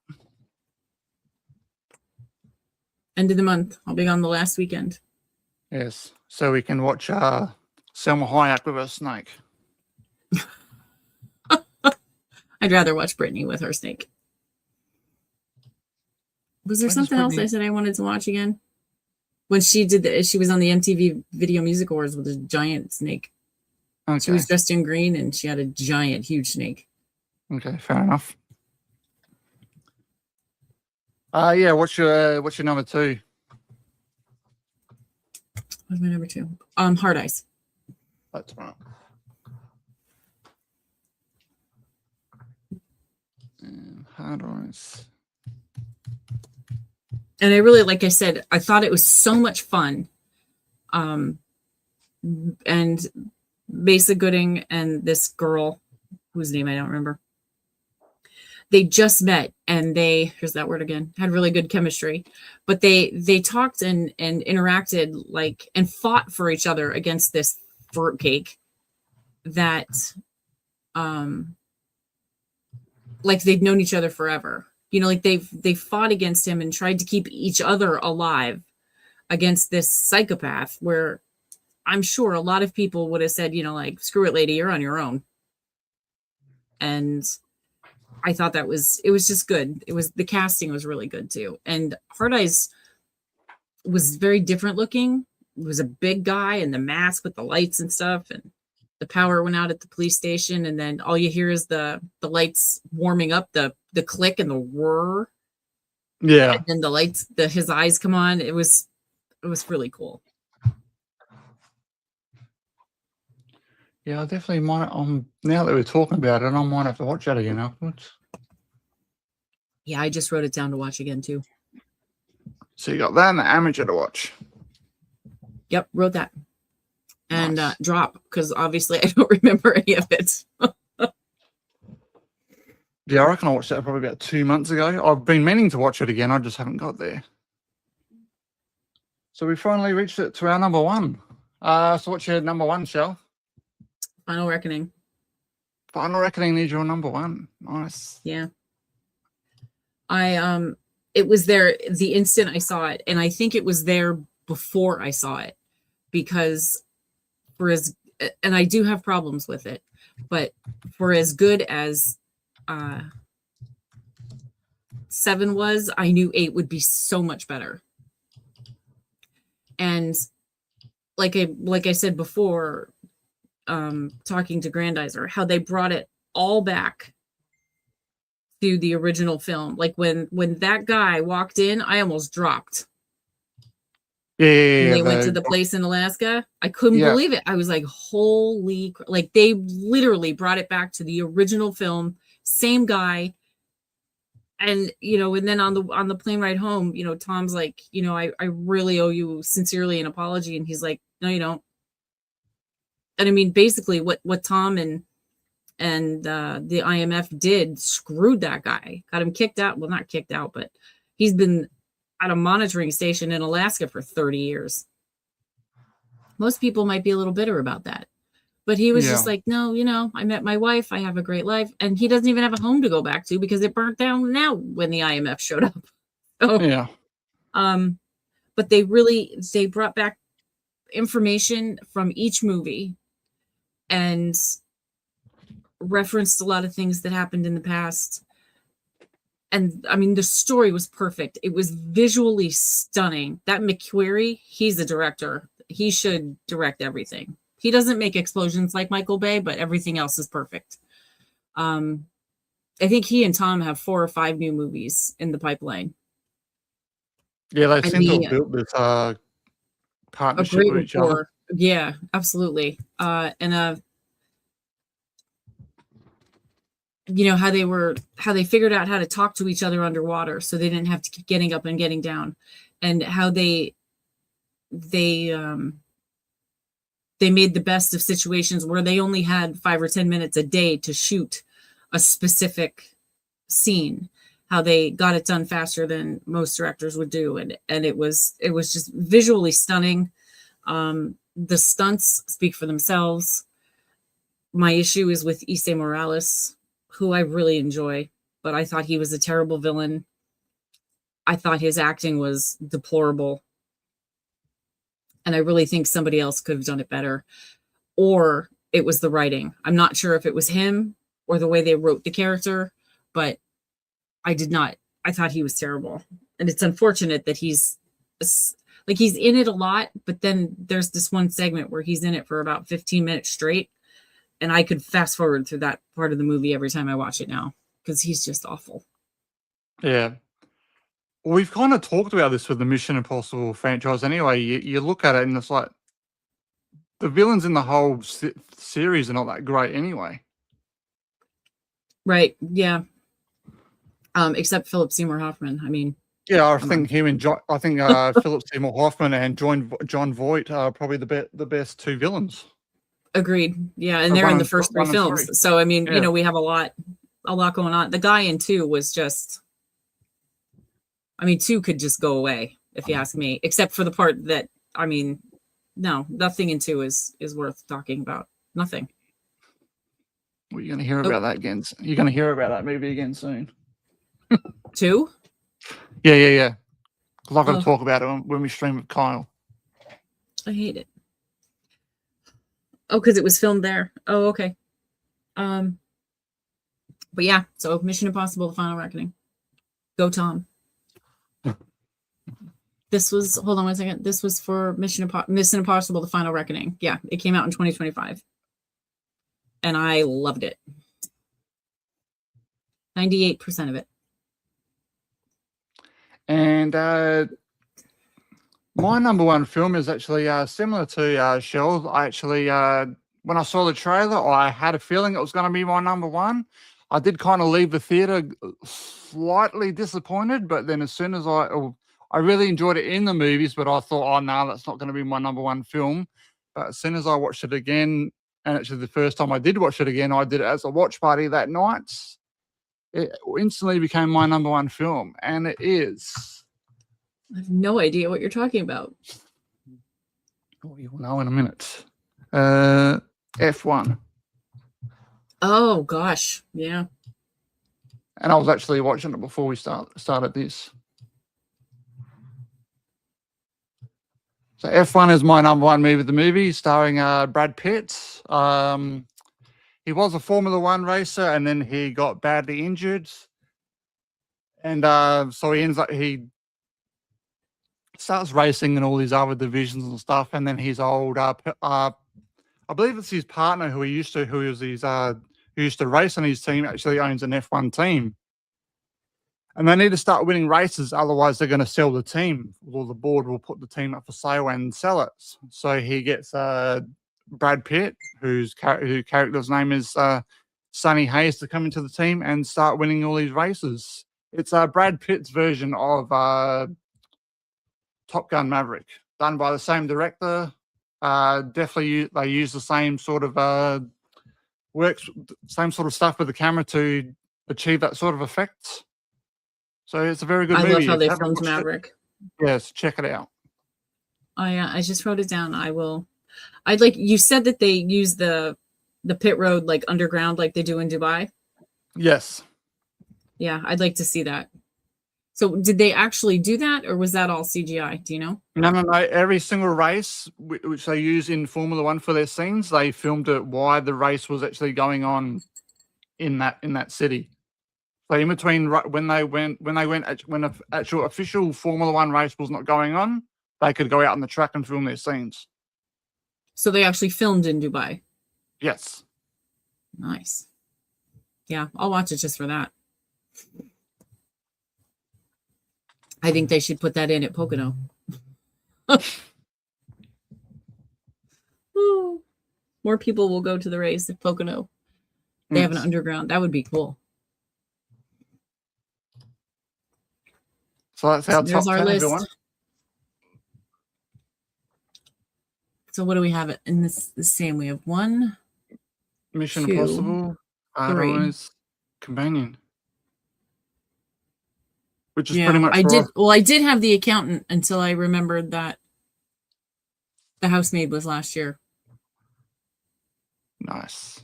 End of the month. I'll be on the last weekend. Yes, so we can watch Selma Hayek with her snake. I'd rather watch Brittany with her snake. Was there something else I said I wanted to watch again? When she did she was on the MTV Video Music Awards with a giant snake. Okay. She was dressed in green, and she had a giant, huge snake. Okay, fair enough. Yeah, what's your number 2? What's my number 2? Hard Eyes. That's right. Hard Eyes. And I really, like I said, I thought it was so much fun. And Mesa Gooding and this girl, whose name I don't remember, they just met, and here's that word again, had really good chemistry. But they talked and interacted and fought for each other against this fruitcake that they'd known each other forever. They fought against him and tried to keep each other alive against this psychopath, where I'm sure a lot of people would have said, screw it, lady, you're on your own. And I thought it was just good. The casting was really good too. And Hard Eyes was very different looking. It was a big guy in the mask with the lights and stuff, and the power went out at the police station, and then all you hear is the lights warming up, the click and the whir. Yeah. And then the lights, his eyes come on. It was really cool. Yeah, I definitely might. Now that we're talking about it, I might have to watch that again afterwards. Yeah, I just wrote it down to watch again too. So you got that and the Amateur to watch. Yep, wrote that. And nice. Drop, because obviously I don't remember any of it. Yeah, I reckon I watched that probably about 2 months ago. I've been meaning to watch it again. I just haven't got there. So we finally reached it to our number one. So what's your number one, Shell? Final Reckoning. Final Reckoning is your number one. Nice. Yeah. It was there the instant I saw it, and I think it was there before I saw it, because and I do have problems with it, but for as good as 7 was, I knew 8 would be so much better. And like I said before, talking to Grandizer, how they brought it all back to the original film. Like when that guy walked in, I almost dropped. Yeah. They went to the place in Alaska. I couldn't believe it. I was like, holy, like they literally brought it back to the original film, same guy. And, and then on the plane ride home, Tom's like, I really owe you sincerely an apology. And he's like, no, you don't. And I mean, basically what Tom and the IMF did screwed that guy, got him kicked out. Well, not kicked out, but he's been at a monitoring station in Alaska for 30 years. Most people might be a little bitter about that, but he was just like, no, I met my wife. I have a great life. And he doesn't even have a home to go back to because it burnt down now when the IMF showed up. So, yeah. But they brought back information from each movie and referenced a lot of things that happened in the past. And I mean, the story was perfect. It was visually stunning. That McQuarrie, he's a director. He should direct everything. He doesn't make explosions like Michael Bay, but everything else is perfect. I think he and Tom have 4 or 5 new movies in the pipeline. Yeah, they seem to have built this partnership with each other. Yeah, absolutely. How they figured out how to talk to each other underwater, so they didn't have to keep getting up and getting down, and how they made the best of situations where they only had 5 or 10 minutes a day to shoot a specific scene, how they got it done faster than most directors would do. And it was just visually stunning. The stunts speak for themselves. My issue is with Issei Morales, who I really enjoy, but I thought he was a terrible villain. I thought his acting was deplorable. And I really think somebody else could have done it better. Or it was the writing. I'm not sure if it was him or the way they wrote the character, but I thought he was terrible. And it's unfortunate that he's in it a lot, but then there's this one segment where he's in it for about 15 minutes straight. And I could fast forward through that part of the movie every time I watch it now, because he's just awful. Yeah. Well, we've kind of talked about this with the Mission Impossible franchise anyway. You look at it and it's like the villains in the whole series are not that great anyway. Right. Yeah. Except Philip Seymour Hoffman. I mean, yeah, I think him and Philip Seymour Hoffman and John Voight are probably the best 2 villains. Agreed. Yeah, and they're in the first 3 films. So I mean, we have a lot going on. The guy in 2 was just, 2 could just go away, if you ask me, except for the part that, no, nothing in 2 is worth talking about. Nothing. Well, you're going to hear about that again. You're going to hear about that movie again soon. 2? Yeah. Because I've got to talk about it when we stream with Kyle. I hate it. Oh, because it was filmed there. Oh, okay. But yeah, so Mission Impossible: The Final Reckoning. Go Tom. Hold on one second. This was for Mission Impossible: The Final Reckoning. Yeah, it came out in 2025. And I loved it. 98% of it. And my number one film is actually similar to Shell's. I actually, when I saw the trailer, I had a feeling it was going to be my number one. I did kind of leave the theater slightly disappointed, but then as soon as I really enjoyed it in the movies, but I thought, oh no, that's not going to be my number one film. But as soon as I watched it again, and actually the first time I did watch it again, I did it as a watch party that night. It instantly became my number one film, and it is. I have no idea what you're talking about. Oh, you will know in a minute. F1. Oh gosh, yeah. And I was actually watching it before we started this. So F1 is my number one movie of the movie, starring Brad Pitt. He was a Formula One racer, and then he got badly injured. And so he starts racing in all these other divisions and stuff. And then his old, I believe it's his partner who used to race on his team, actually owns an F1 team. And they need to start winning races, otherwise they're going to sell the team. Or the board will put the team up for sale and sell it. So he gets Brad Pitt, whose character's name is Sonny Hayes, to come into the team and start winning all these races. It's Brad Pitt's version of Top Gun Maverick, done by the same director. Definitely, they use the same sort of same sort of stuff with the camera to achieve that sort of effect. So it's a very good movie. I love how they filmed Maverick. Yes, check it out. Oh yeah, I just wrote it down. I'd like, you said that they use the pit road like underground like they do in Dubai. Yes. Yeah, I'd like to see that. So did they actually do that, or was that all CGI? Do you know? No. Every single race which they use in Formula One for their scenes, they filmed it while the race was actually going on in that city. So in between, when the actual official Formula One race was not going on, they could go out on the track and film their scenes. So they actually filmed in Dubai. Yes. Nice. Yeah, I'll watch it just for that. I think they should put that in at Pocono. More people will go to the race at Pocono. They have an underground. That would be cool. So that's our top 10, list. everyone. So what do we have in this the same? We have 1, Mission 2, Impossible, 3. Companion. Which is pretty much I did have The Accountant until I remembered that The Housemaid was last year. Nice.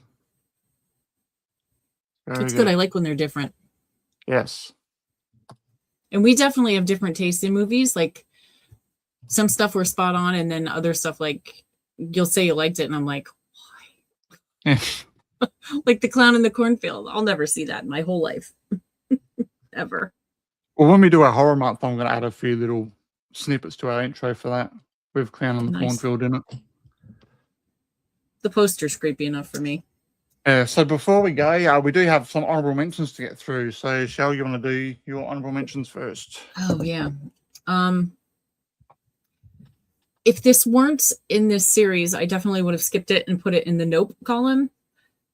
It's good. I like when they're different. Yes. And we definitely have different tastes in movies. Like some stuff we're spot on, and then other stuff like you'll say you liked it, and I'm like, why? Like The Clown in the Cornfield. I'll never see that in my whole life. Ever. Well, when we do our horror month, I'm going to add a few little snippets to our intro for that with Clown in the Cornfield in it. The poster's creepy enough for me. Yeah, so before we go, we do have some honorable mentions to get through. So, Shell, you want to do your honorable mentions first? Oh, yeah. If this weren't in this series, I definitely would have skipped it and put it in the nope column,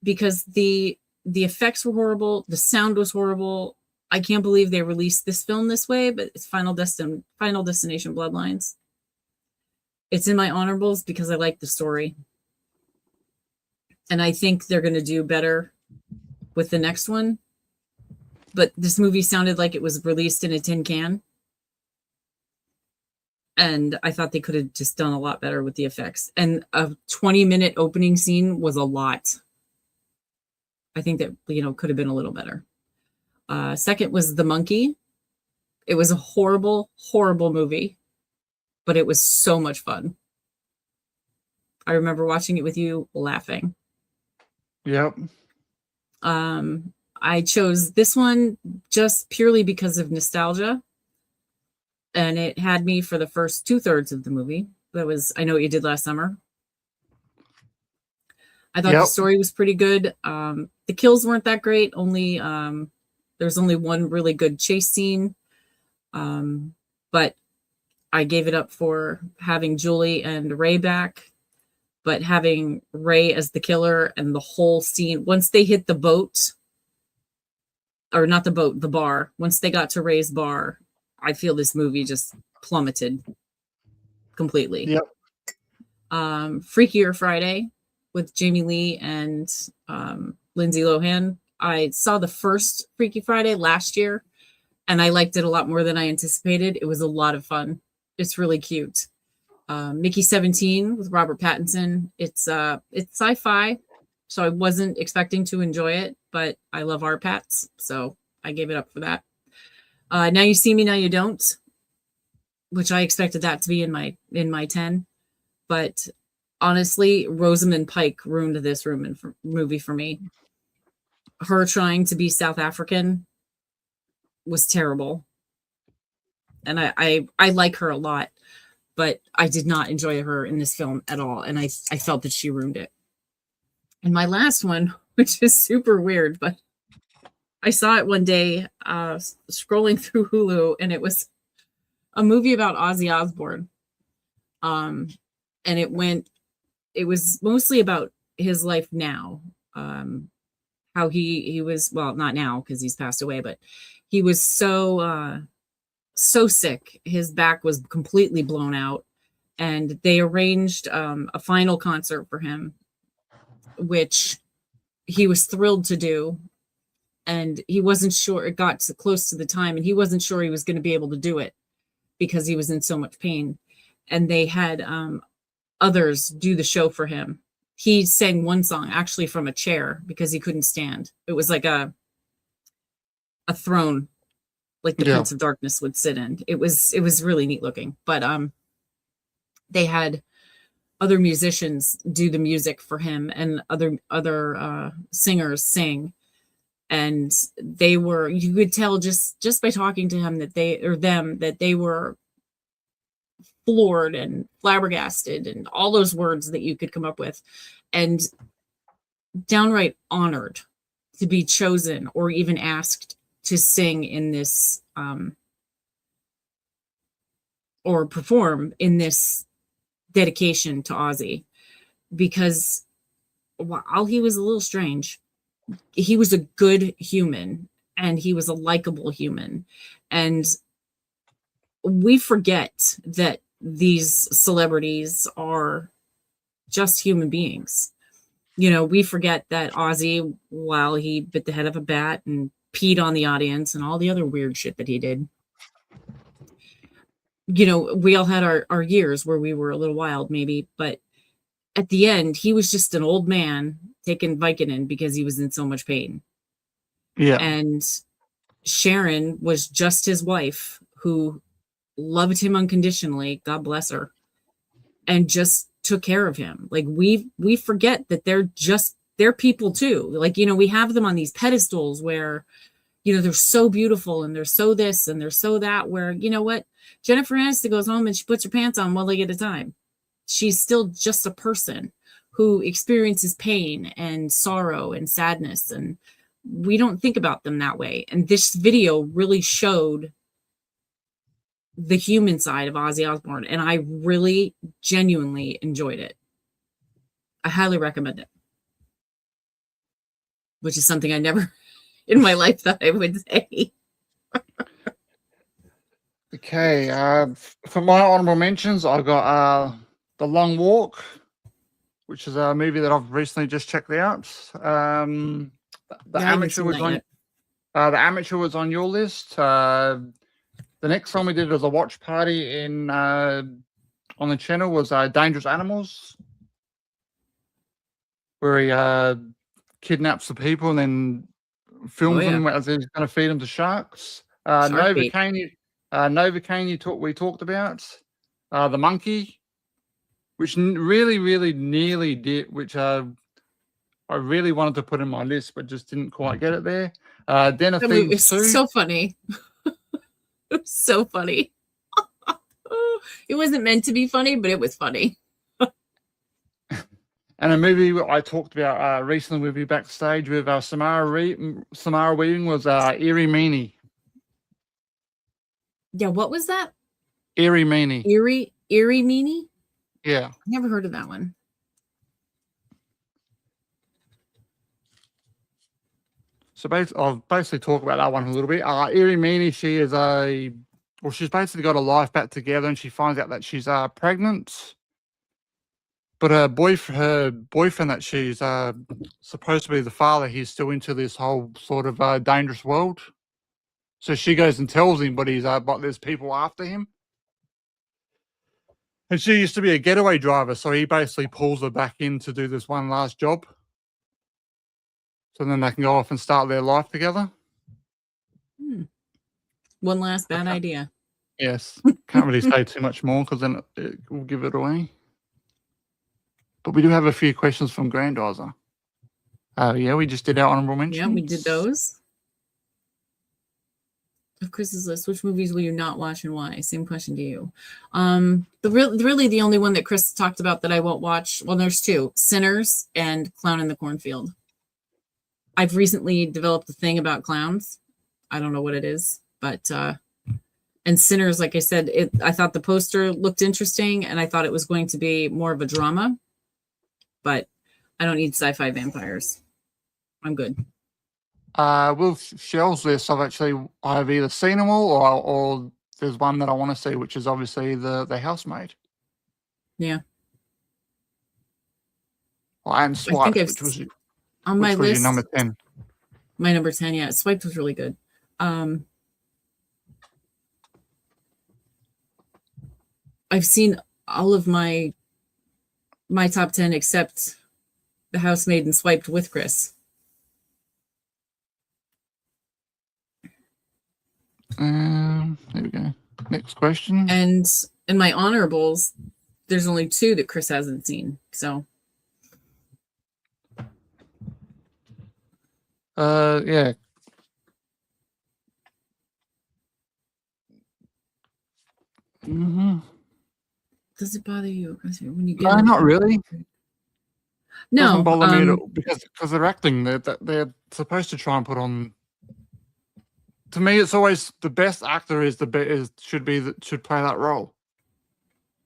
because the effects were horrible. The sound was horrible. I can't believe they released this film this way, but it's Final Destination Bloodlines. It's in my honorables because I like the story. And I think they're going to do better with the next one. But this movie sounded like it was released in a tin can. And I thought they could have just done a lot better with the effects. And a 20-minute opening scene was a lot. I think that, could have been a little better. Second was The Monkey. It was a horrible, horrible movie, but it was so much fun. I remember watching it with you laughing. Yep. I chose this one just purely because of nostalgia. And it had me for the first 2/3 of the movie. That was I Know What You Did Last Summer. I thought the story was pretty good. The kills weren't that great. There's only one really good chase scene. But I gave it up for having Julie and Ray back. But having Ray as the killer and the whole scene, once they hit the boat, or not the boat, the bar, once they got to Ray's bar, I feel this movie just plummeted completely. Yep. Freakier Friday with Jamie Lee and Lindsay Lohan I saw the first Freaky Friday last year, and I liked it a lot more than I anticipated. It was a lot of fun. It's really cute. Mickey 17 with Robert Pattinson. It's sci-fi, so I wasn't expecting to enjoy it, but I love art pats, so I gave it up for that. Now You See Me, Now You Don't, which I expected that to be in my 10, but honestly, Rosamund Pike ruined this movie for me. Her trying to be South African was terrible, and I like her a lot, but I did not enjoy her in this film at all, and I felt that she ruined it. And my last one, which is super weird, but I saw it one day scrolling through Hulu, and it was a movie about Ozzy Osbourne. And it was mostly about his life now. How he was, well, not now because he's passed away, but he was so sick. His back was completely blown out, and they arranged a final concert for him, which he was thrilled to do. And he wasn't sure, it got close to the time, and he wasn't sure he was going to be able to do it because he was in so much pain. And they had others do the show for him. He sang one song actually from a chair because he couldn't stand. It was like a throne, like the Prince of Darkness would sit in. It was really neat looking. But they had other musicians do the music for him, and other singers sing. And they were, you could tell just by talking to him that they were floored and flabbergasted and all those words that you could come up with, and downright honored to be chosen or even asked to sing in this or perform in this dedication to Ozzy, because while he was a little strange, he was a good human, and he was a likable human. And we forget that these celebrities are just human beings. You know, we forget that Ozzy, while he bit the head of a bat and peed on the audience and all the other weird shit that he did, you know, we all had our years where we were a little wild maybe, but at the end, he was just an old man taking Vicodin because he was in so much pain. Yeah. And Sharon was just his wife, who loved him unconditionally, God bless her, and just took care of him. Like we forget that they're people too. Like, you know, we have them on these pedestals where, you know, they're so beautiful and they're so this and they're so that, where, you know what, Jennifer Aniston goes home and she puts her pants on one leg at a time. She's still just a person who experiences pain and sorrow and sadness, and we don't think about them that way. And this video really showed the human side of Ozzy Osbourne, and I really genuinely enjoyed it. I highly recommend it, which is something I never in my life thought I would say. Okay, for my honorable mentions, I've got The Long Walk, which is a movie that I've recently just checked out. The Amateur was on the Amateur was on your list. The next one we did as a watch party on the channel was Dangerous Animals, where he kidnaps the people and then films them as he's going to feed them to sharks. Novocaine, we talked about. The Monkey, which really nearly did, which I really wanted to put in my list, but just didn't quite get it there. Den of Thieves 2. So funny. It was so funny. It wasn't meant to be funny, but it was funny. And a movie I talked about recently with you backstage with Samara Weaving was Eerie Meanie. Yeah, what was that? Eerie Meanie. Eerie Meanie? Yeah. Never heard of that one. So I'll basically talk about that one a little bit. Eerie Meanie, she's basically got her life back together, and she finds out that she's pregnant. But her boyfriend that she's supposed to be the father, he's still into this whole sort of dangerous world. So she goes and tells him, but there's people after him. And she used to be a getaway driver, so he basically pulls her back in to do this one last job. So then they can go off and start their life together. One last bad Okay. idea. Yes. Can't really say too much more because then it will give it away. But we do have a few questions from Grandizer. Yeah, we just did our honorable mentions. Yeah, we did those. Of Chris's list, which movies will you not watch and why? Same question to you. Really the only one that Chris talked about that I won't watch, well, there's two, Sinners and Clown in the Cornfield. I've recently developed a thing about clowns. I don't know what it is, but and Sinners, like I said, I thought the poster looked interesting and I thought it was going to be more of a drama, but I don't need sci-fi vampires. I'm good. With Shell's list, I've either seen them all or there's one that I want to see, which is obviously the Housemaid. Yeah. Well, and Swiped, which was on my list, your number 10. My number 10, yeah. Swiped was really good. I've seen all of my top 10 except The Housemaid and Swiped with Chris. There we go. Next question. And in my honorables, there's only two that Chris hasn't seen. So yeah. Mm-hmm. Does it bother you when you get? No, not really. No, doesn't bother me at all because they're acting. They're supposed to try and put on. To me, it's always the best actor should play that role.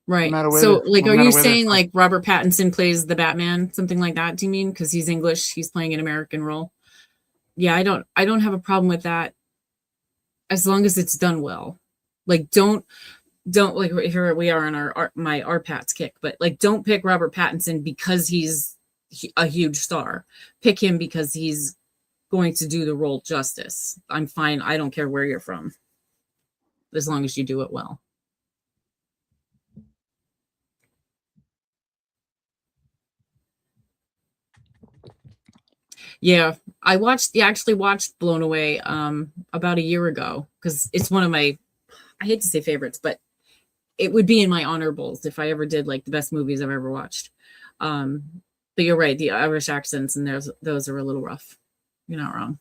Right. No so, like, are you saying like Robert Pattinson plays the Batman, something like that? Do you mean because he's English, he's playing an American role? Yeah, I don't have a problem with that, as long as it's done well. Like, don't like here we are on my RPATS kick, but like, don't pick Robert Pattinson because he's a huge star. Pick him because he's going to do the role justice. I'm fine. I don't care where you're from, as long as you do it well. Yeah, I actually watched Blown Away about a year ago because it's one of my, I hate to say favorites, but it would be in my honorables if I ever did like the best movies I've ever watched. But you're right, the Irish accents and those are a little rough. You're not wrong.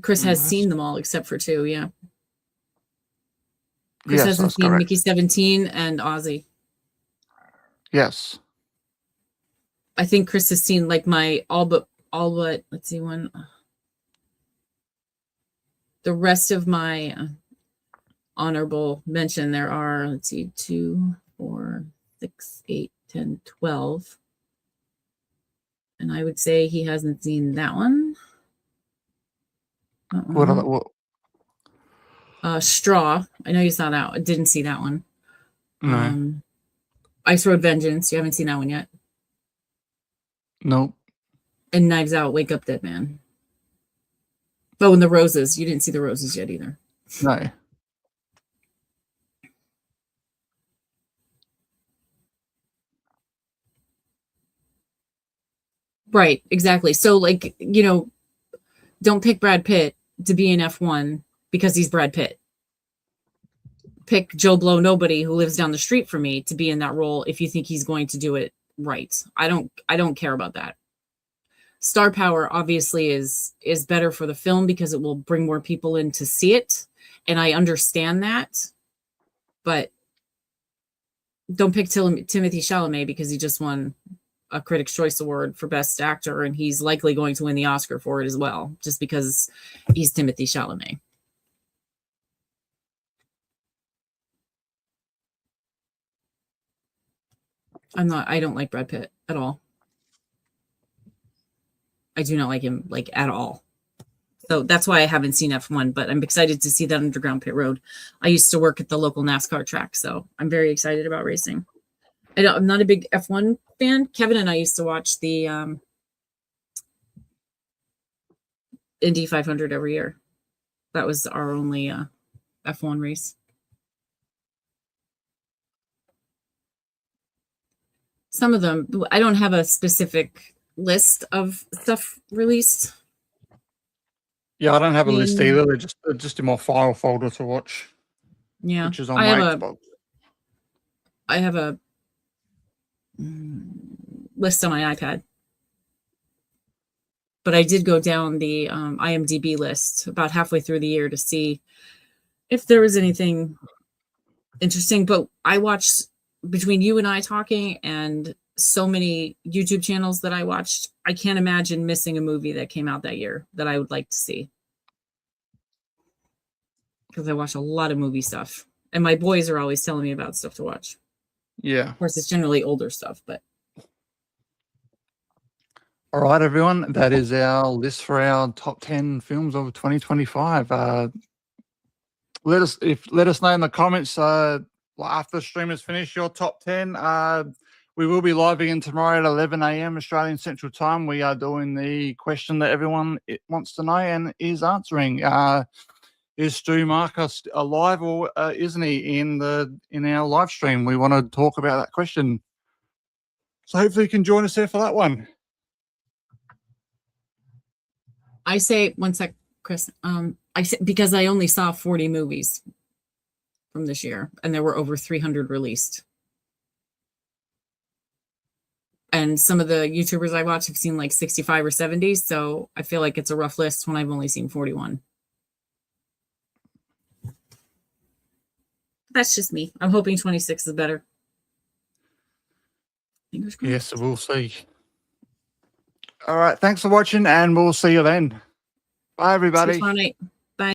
Chris has seen them all except for two, yeah. Chris hasn't seen correct. Mickey 17 and Ozzy. Yes. I think Chris has seen like my all but let's see one. The rest of my honorable mention, there are, let's see, 2, 4, 6, 8, 10, 12. And I would say he hasn't seen that one. What? Straw. I know you saw that. I didn't see that one. No. Ice Road Vengeance. You haven't seen that one yet? Nope. And Knives Out, Wake Up Dead Man. Oh, and The Roses. You didn't see The Roses yet either. No. Right, exactly. So, like, you know, don't pick Brad Pitt to be in F1 because he's Brad Pitt. Pick Joe Blow Nobody, who lives down the street from me, to be in that role if you think he's going to do it right. I don't care about that. Star power obviously is better for the film because it will bring more people in to see it, and I understand that. But don't pick Timothée Chalamet because he just won a Critics' Choice Award for Best Actor, and he's likely going to win the Oscar for it as well, just because he's Timothée Chalamet. I don't like Brad Pitt at all. I do not like him, like, at all. So that's why I haven't seen F1, but I'm excited to see that underground pit road. I used to work at the local NASCAR track, so I'm very excited about racing. I'm not a big F1 fan. Kevin and I used to watch the Indy 500 every year. That was our only F1 race. Some of them, I don't have a specific list of stuff released. Yeah, I don't have a list either. They're just in my file folder to watch. Yeah, which is on my Xbox. I have a list on my iPad, but I did go down the IMDb list about halfway through the year to see if there was anything interesting. But I watched, between you and I talking and so many YouTube channels that I watched, I can't imagine missing a movie that came out that year that I would like to see. Because I watch a lot of movie stuff. And my boys are always telling me about stuff to watch. Yeah. Of course, it's generally older stuff, but. All right, everyone. That is our list for our top 10 films of 2025. Let us know in the comments after the stream is finished your top 10. We will be live again tomorrow at 11 a.m. Australian Central Time. We are doing the question that everyone wants to know and is answering. Is Stu Marcus alive or isn't he in our live stream? We want to talk about that question. So hopefully you can join us there for that one. I say, one sec, Chris. I say, because I only saw 40 movies from this year, and there were over 300 released. And some of the YouTubers I watch have seen like 65 or 70, so I feel like it's a rough list when I've only seen 41. That's just me. I'm hoping 26 is better. Fingers crossed. Yes, we'll see. All right. Thanks for watching, and we'll see you then. Bye, everybody. See you tomorrow night.